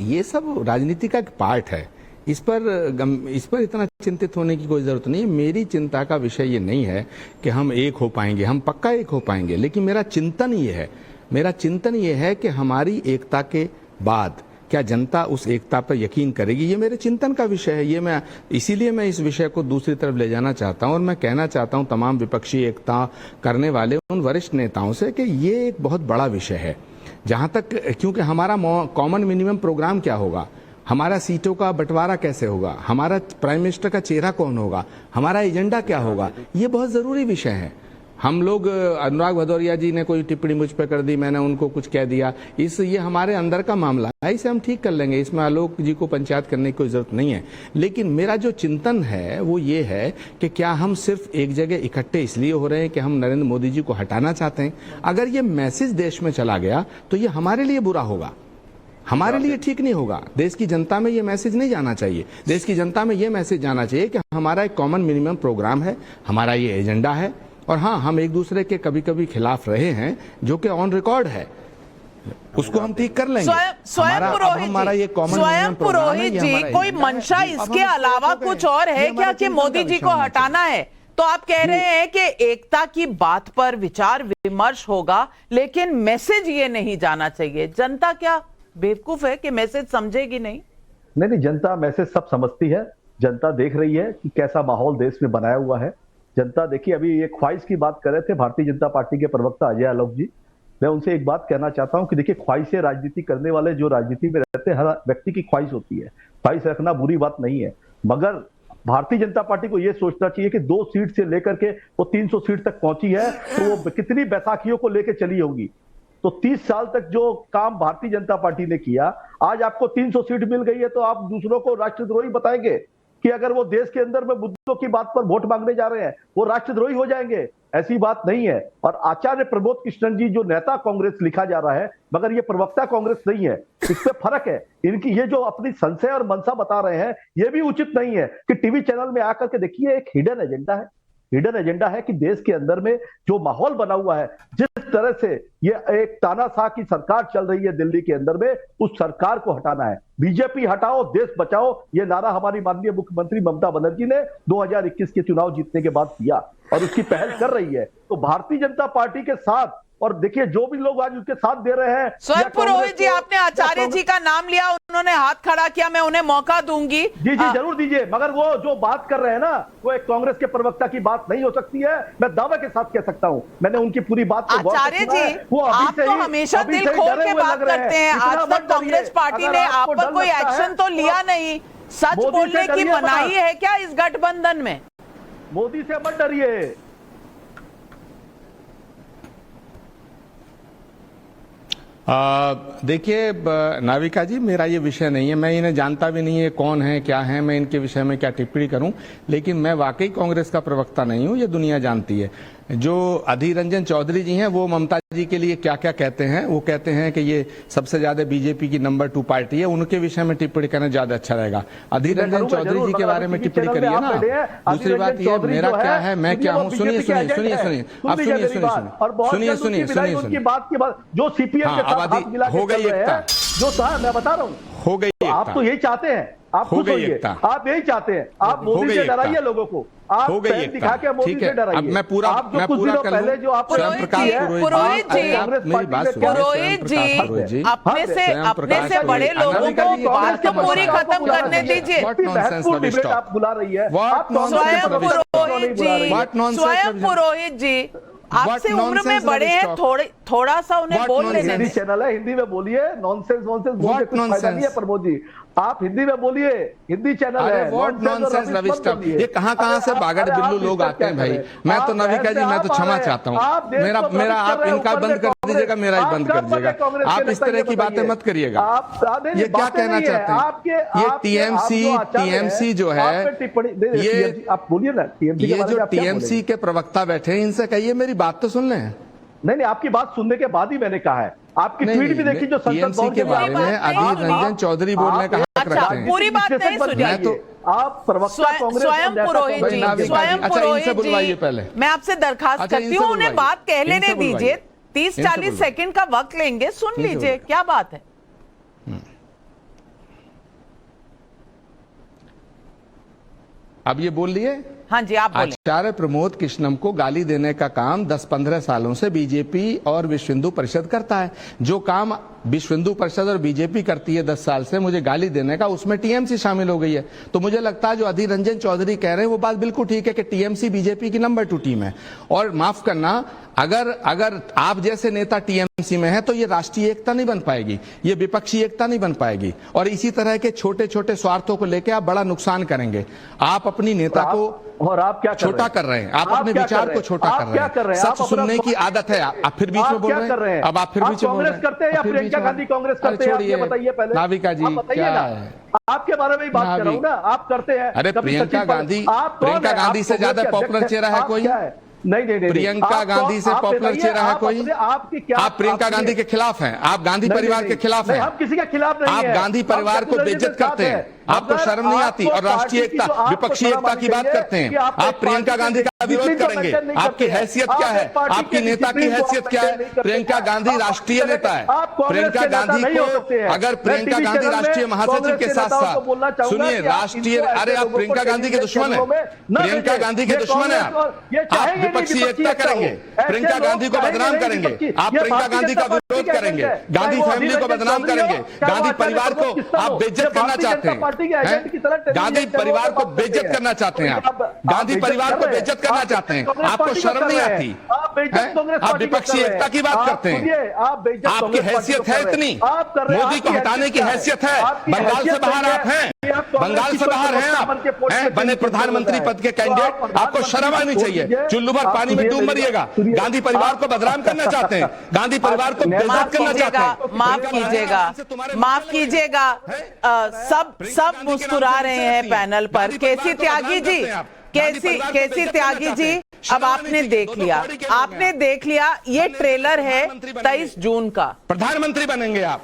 ये सब राजनीति का एक पार्ट है। इस पर इतना चिंतित होने की कोई जरूरत नहीं है। मेरी चिंता का विषय ये नहीं है कि हम एक हो पाएंगे, हम पक्का एक हो पाएंगे, लेकिन मेरा चिंतन ये है कि हमारी एकता के बाद क्या जनता उस एकता पर यकीन करेगी? ये मेरे चिंतन का विषय है। इसीलिए मैं इस विषय को दूसरी तरफ ले जाना चाहता हूं और मैं कहना चाहता हूं तमाम विपक्षी एकता करने वाले उन वरिष्ठ नेताओं से कि ये एक बहुत बड़ा विषय है। जहां तक, क्योंकि हमारा कॉमन मिनिमम प्रोग्राम क्या होगा, हमारा सीटों का बंटवारा कैसे होगा, हमारा प्राइम मिनिस्टर का चेहरा कौन होगा, हमारा एजेंडा क्या होगा, ये बहुत जरूरी विषय है। हम लोग, अनुराग भदौरिया जी ने कोई टिप्पणी मुझ पर कर दी, मैंने उनको कुछ कह दिया, ये हमारे अंदर का मामला है, इसे हम ठीक कर लेंगे, इसमें आलोक जी को पंचायत करने की कोई जरूरत नहीं है। लेकिन मेरा जो चिंतन है वो ये है कि क्या हम सिर्फ एक जगह इकट्ठे इसलिए हो रहे हैं कि हम नरेंद्र मोदी जी को हटाना चाहते हैं? अगर ये मैसेज देश में चला गया तो ये हमारे लिए बुरा होगा, हमारे लिए ठीक नहीं होगा। देश की जनता में ये मैसेज नहीं जाना चाहिए। देश की जनता में ये मैसेज जाना चाहिए कि हमारा एक कॉमन मिनिमम प्रोग्राम है, हमारा ये एजेंडा है, और हाँ, हम एक दूसरे के कभी कभी खिलाफ रहे हैं, जो कि ऑन रिकॉर्ड है, उसको हम ठीक कर लेंगे। स्वयं पुरोहित जी, कोई मंशा इसके अलावा कुछ और है क्या कि मोदी जी को हटाना है? तो आप कह रहे हैं कि एकता की बात पर विचार विमर्श होगा, लेकिन मैसेज ये नहीं जाना चाहिए। जनता क्या बेवकूफ है कि मैसेज समझेगी नहीं? नहीं, जनता मैसेज सब समझती है। जनता देख रही है कि कैसा माहौल देश में बनाया हुआ है। जनता देखिए, अभी ये ख्वाहिश की बात कर रहे थे भारतीय जनता पार्टी के प्रवक्ता अजय आलोक जी, मैं उनसे एक बात कहना चाहता हूं कि देखिए, ख्वाहिशें राजनीति करने वाले जो राजनीति में रहते हैं, हर व्यक्ति की ख्वाहिश होती है, ख्वाहिश रखना बुरी बात नहीं है, मगर भारतीय जनता पार्टी को यह सोचना चाहिए कि 2 सीट से लेकर के वो 300 सीट तक पहुंची है, तो वो कितनी बैसाखियों को लेकर चली होगी। तो 30 साल तक जो काम भारतीय जनता पार्टी ने किया, आज आपको 300 सीट मिल गई है तो आप दूसरों को राष्ट्रद्रोही बताएंगे कि अगर वो देश के अंदर में मुद्दों की बात पर वोट मांगने जा रहे हैं वो राष्ट्रद्रोही हो जाएंगे। ऐसी बात नहीं है। और आचार्य प्रमोद कृष्णन जी जो नेता कांग्रेस लिखा जा रहा है, मगर ये प्रवक्ता कांग्रेस नहीं है, इससे फर्क है। इनकी ये जो अपनी संशय और मनसा बता रहे हैं, ये भी उचित नहीं है कि टीवी चैनल में आकर के देखिए, एक हिडन एजेंडा है। हिडन एजेंडा है कि देश के अंदर में जो माहौल बना हुआ है, जिस तरह से ये एक तानाशाह की सरकार चल रही है दिल्ली के अंदर में, उस सरकार को हटाना है। बीजेपी हटाओ, देश बचाओ, ये नारा हमारी माननीय मुख्यमंत्री ममता बनर्जी ने 2021 के चुनाव जीतने के बाद दिया और उसकी पहल कर रही है। तो भारतीय जनता पार्टी के साथ, और देखिए जो भी लोग आज उसके साथ दे रहे हैं। स्वयं पुरोहित जी, आपने आचार्य जी का नाम लिया, उन्होंने हाथ खड़ा किया, मैं उन्हें मौका दूंगी। जी जरूर दीजिए, मगर वो जो बात कर रहे हैं ना, वो एक कांग्रेस के प्रवक्ता की बात नहीं हो सकती है। मैं दावे के साथ कह सकता हूं, मैंने उनकी पूरी बात को आचार्य जी, आप तो हमेशा दिल खोल के बात करते हैं। आज तक कांग्रेस पार्टी ने आप पर कोई एक्शन तो लिया नहीं। सच बोलने की मनाही है क्या इस गठबंधन में? मोदी से मत डरिए। देखिए नाविका जी, मेरा ये विषय नहीं है, मैं इन्हें जानता भी नहीं है कौन है क्या है, मैं इनके विषय में क्या टिप्पणी करूं। लेकिन मैं वाकई कांग्रेस का प्रवक्ता नहीं हूं, ये दुनिया जानती है। जो अधीर रंजन चौधरी जी हैं, वो ममता जी के लिए क्या क्या कहते हैं। वो कहते हैं कि ये सबसे ज्यादा बीजेपी की नंबर 2 पार्टी है। उनके विषय में टिप्पणी करना ज्यादा अच्छा रहेगा। अधीर रंजन चौधरी जी के बारे में टिप्पणी करिए ना। दूसरी बात ये, मेरा क्या है, मैं क्या हूँ, सुनिए सुनिए सुनिए सुनिए आप सुनिए सुनिए सुनिए सुनिए सुनिए बात की बात जो सीपीएम के साथ हाथ मिला के हो गई एकता, जो साहब मैं बता रहा हूँ, हो गई एकता। आप तो यही चाहते हैं, आप खुश होइए, आप यही चाहते हैं, आप मोदी से डराइए लोगों को, आप पेन दिखा के मोदी से डराइए। अब मैं पूरा पहले जो आप पुरोहित जी, अपने से बड़े लोगों को बात तो पूरी खत्म करने दीजिए। आप बुला रही है स्वयं पुरोहित जी, आपसे उम्र में बड़े हैं, थोड़ा सा उन्हें बोल लेने हिंदी चैनल है, हिंदी में बोलिए। नॉनसेंस बोल के कुछ फायदा नहीं है प्रमोद जी, आप हिंदी में बोलिए, हिंदी चैनल है। व्हाट नॉनसेंस रविष्ट, ये कहां से बागड़ बिल्लू लोग आते हैं भाई। मैं तो नाविका जी, मैं तो क्षमा चाहता हूँ, मेरा आप इनका बंद कर दीजिएगा, मेरा ही बंद कर दीजिएगा। आप इस तरह की बातें मत करिएगा। ये क्या कहना चाहते हैं? ये टीएमसी जो है, ये आप बोलिए ना, ये जो टीएमसी के प्रवक्ता बैठे हैं, इनसे कहिए मेरी बात तो सुन लें। नहीं, आपकी बात सुनने के बाद ही मैंने कहा है। आपकी ट्वीट भी देखी जो संसद के बारे में अधीर रंजन चौधरी बोलने का हक रखते हैं। पूरी बात नहीं सुनी। मैं तो आप प्रवक्ता कांग्रेस स्वयं पुरोहित जी, पहले मैं आपसे दरखास्त करती हूँ, उन्हें बात कह लेने दीजिए। 30-40 सेकंड का वक्त लेंगे, सुन लीजिए क्या बात है। अब ये बोल लिए। हाँ जी, आप बोलें। आचार्य प्रमोद कृष्णम को गाली देने का काम 10-15 सालों से बीजेपी और विश्व हिंदू परिषद करता है। जो काम विश्व हिंदू परिषद और बीजेपी करती है 10 साल से मुझे गाली देने का, उसमें टीएमसी शामिल हो गई है। तो मुझे लगता है जो अधीर रंजन चौधरी कह रहे हैं वो बात बिल्कुल ठीक है कि टीएमसी बीजेपी की नंबर 2 टीम है। और माफ करना, अगर आप जैसे नेता टीएमसी में है तो ये राष्ट्रीय एकता नहीं बन पाएगी, ये विपक्षी एकता नहीं बन पाएगी। और इसी तरह के छोटे छोटे स्वार्थों को लेकर आप बड़ा नुकसान करेंगे। आप अपनी नेता को और आप क्या छोटा कर रहे हैं, आप अपने विचार को छोटा कर रहे हैं। सच सुनने की आदत है, आप फिर बीच में बोल रहे हैं। अब आप फिर बीच में बोल रहे हैं। करते हैं या प्रियंका गांधी कांग्रेस करते हैं, ये बताइए पहले। नाविका जी क्या है, आपके बारे में ही बात कर रहा हूं ना, आप करते हैं। अरे प्रियंका गांधी से ज्यादा पॉपुलर चेहरा है कोई? नहीं, प्रियंका गांधी से पॉपुलर चेहरा है कोई? आप प्रियंका गांधी के खिलाफ हैं, आप गांधी परिवार के खिलाफ हैं। हम किसी के खिलाफ नहीं हैं। आप गांधी परिवार को बेइज्जत करते हैं, आपको शर्म नहीं आती। और राष्ट्रीय एकता, विपक्षी एकता की बात करते हैं। आप प्रियंका गांधी का विरोध करेंगे, आपकी हैसियत क्या है, आपकी नेता की हैसियत क्या है? प्रियंका गांधी राष्ट्रीय नेता है। प्रियंका गांधी को, अगर प्रियंका गांधी राष्ट्रीय महासचिव के साथ साथ, सुनिए, राष्ट्रीय, अरे आप प्रियंका गांधी के दुश्मन है, प्रियंका गांधी के दुश्मन है आप विपक्षी एकता करेंगे, प्रियंका गांधी को बदनाम करेंगे, आप प्रियंका गांधी का विरोध करेंगे, गांधी फैमिली को बदनाम करेंगे, गांधी परिवार को आप बेइज्जत करना चाहते हैं, गांधी परिवार को बेइज्जत करना चाहते हैं, आप गांधी परिवार को बेइज्जत करना चाहते हैं? आपको शर्म नहीं आती? आप विपक्षी एकता की बात करते हैं, आपकी हैसियत है इतनी? मोदी को हटाने की हैसियत है? बंगाल से बाहर आप हैं, बंगाल से बाहर हैं आप, बने प्रधानमंत्री पद के कैंडिडेट, आपको शर्म आनी चाहिए। चुल्लू भर पानी में डूब मरिएगा। गांधी परिवार को बदनाम करना चाहते हैं, गांधी परिवार को बेइज्जत करना चाहते हैं। माफ कीजिएगा, सब मुस्कुरा रहे हैं पैनल पर। केसी त्यागी जी, केसी त्यागी जी, अब आपने देख लिया, ये ट्रेलर है 23 जून का। प्रधानमंत्री बनेंगे आप,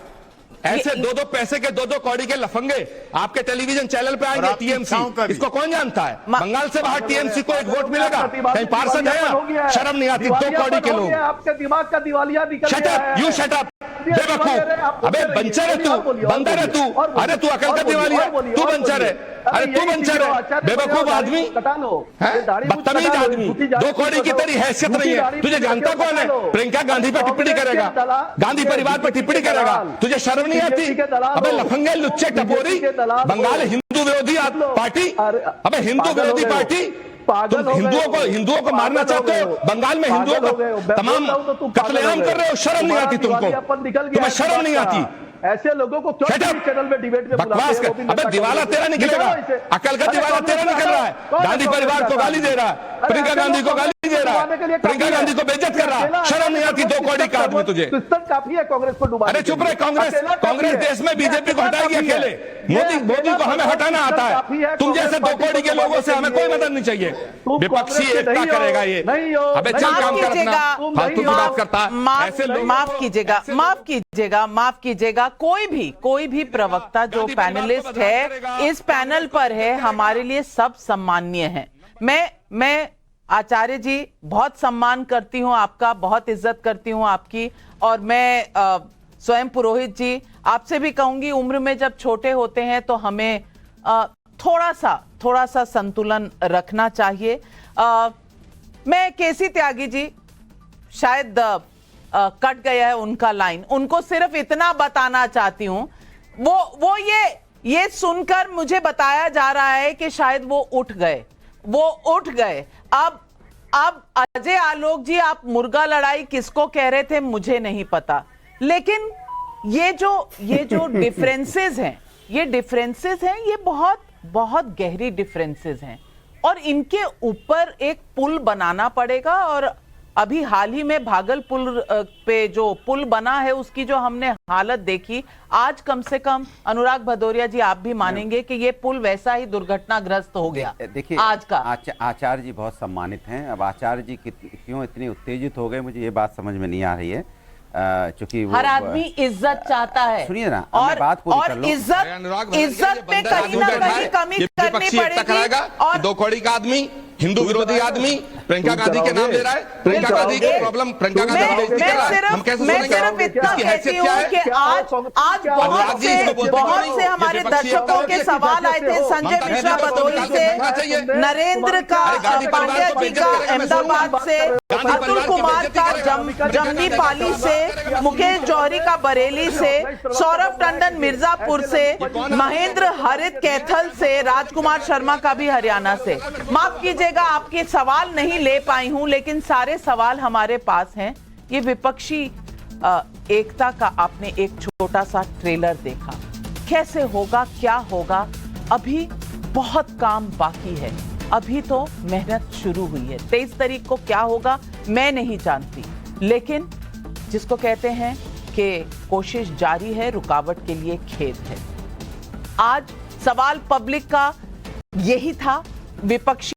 ऐसे दो पैसे के दो कौड़ी के लफंगे आपके टेलीविजन चैनल पे आएंगे। टीएमसी, इसको कौन जानता है? बंगाल से बाहर टीएमसी को एक वोट मिलेगा? कहीं पार्षद है आप? शर्म नहीं आती? 2 कौड़ी के लोग। आपके दिमाग का दिवालिया निकल shut up, you shut up, बेवकूफ। अबे बंचर है तू, बंदर है तू। अरे तू अकल का दिवालिया, तू बंचर है। अरे तू बंचर है, बेवकूफ आदमी, बदतमीज आदमी, 2 कौड़ी की तेरी हैसियत नहीं है। तुझे जानता कौन है? प्रियंका गांधी पर टिप्पणी करेगा, गांधी परिवार पर टिप्पणी करेगा, तुझे शर्म नहीं आती? अबे लफंगे, लुच्चे, टपोरी, बंगाल हिंदू विरोधी पार्टी, अबे हिंदू विरोधी पार्टी, तुम हिंदुओं को मारना चाहते हो? बंगाल में हिंदुओं को तमाम कत्लेआम कर रहे हो, शर्म नहीं आती तुमको? तुम्हें शर्म नहीं आती? ऐसे लोगों को क्यों चैनल में डिबेट में बकवास कर? अबे दिवाला तेरा निकलेगा, अकल का दिवाला तेरा निकल रहा है। गांधी परिवार को गाली दे रहा है, प्रियंका गांधी को गाली दे रहा है, प्रियंका गांधी को बेइज्जत कर रहा है। शर्म नहीं आती? 2 कौड़ी का आदमी तुझे। काफी है कांग्रेस को डुबाने। अरे चुप रहे, कांग्रेस देश में बीजेपी को हटाएगी अकेले। मोदी को हमें हटाना आता है। तुम जैसे 2 कौड़ी के लोगों से हमें कोई मदद नहीं चाहिए। विपक्षी एकता करेगा ये। अबे चल काम कर अपना, फालतू की बात करता है। ऐसे लोग माफ कीजिएगा, कोई भी प्रवक्ता जो पैनलिस्ट है, इस पैनल पर है, हमारे लिए सब सम्माननीय है। मैं आचार्य जी बहुत सम्मान करती हूं आपका, बहुत इज्जत करती हूं आपकी, और मैं स्वयं पुरोहित जी आपसे भी कहूंगी, उम्र में जब छोटे होते हैं तो हमें थोड़ा सा संतुलन रखना चाहिए। मैं केसी त्यागी जी, शायद कट गया है उनका लाइन, उनको सिर्फ इतना बताना चाहती हूं, वो ये सुनकर मुझे बताया जा रहा है कि शायद वो उठ गए। अब अजय आलोक जी, आप मुर्गा लड़ाई किसको कह रहे थे मुझे नहीं पता, लेकिन ये जो डिफरेंसेस हैं, ये बहुत गहरी डिफरेंसेस हैं, और इनके ऊपर एक पुल बनाना पड़ेगा। और अभी हाल ही में भागलपुर पे जो पुल बना है, उसकी जो हमने हालत देखी आज, कम से कम अनुराग भदौरिया जी आप भी मानेंगे कि ये पुल वैसा ही दुर्घटनाग्रस्त हो गया। देखिए, आज का आचार्य जी बहुत सम्मानित हैं। अब आचार्य जी क्यों इतने उत्तेजित हो गए, मुझे ये बात समझ में नहीं आ रही है। चूंकि हर आदमी इज्जत चाहता है, सुनिए ना, और बात पूरी कर लो। इज्जत पे कहीं ना कहीं कमी करनी पड़ेगी। और 2 कौड़ी का आदमी, हिंदू विरोधी आदमी प्रियंका गांधी के नाम ले रहा है। प्रियंका गांधी की प्रॉब्लम, प्रियंका गांधी को बेइज्जती कर रहा है। हम कैसे मैं सिर्फ इतना कहती हूँ कि आज बहुत से हमारे दर्शकों के सवाल आए थे, संजय मिश्रा भदोही से, नरेंद्र का पांड्या जी का अहमदाबाद से, अतुल कुमार का जमनी पाली से, मुकेश जौहरी का बरेली से, सौरभ टंडन मिर्जापुर से, महेंद्र हरित कैथल से, राजकुमार शर्मा का भी हरियाणा से। माफ कीजिएगा, आपके सवाल नहीं ले पाई हूं, लेकिन सारे सवाल हमारे पास हैं। ये विपक्षी एकता का आपने एक छोटा सा ट्रेलर देखा, कैसे होगा, क्या होगा, अभी बहुत काम बाकी है, अभी तो मेहनत शुरू हुई है। 23 तारीख को क्या होगा मैं नहीं जानती, लेकिन जिसको कहते हैं कि कोशिश जारी है, रुकावट के लिए खेद है। आज सवाल पब्लिक का यही था, विपक्षी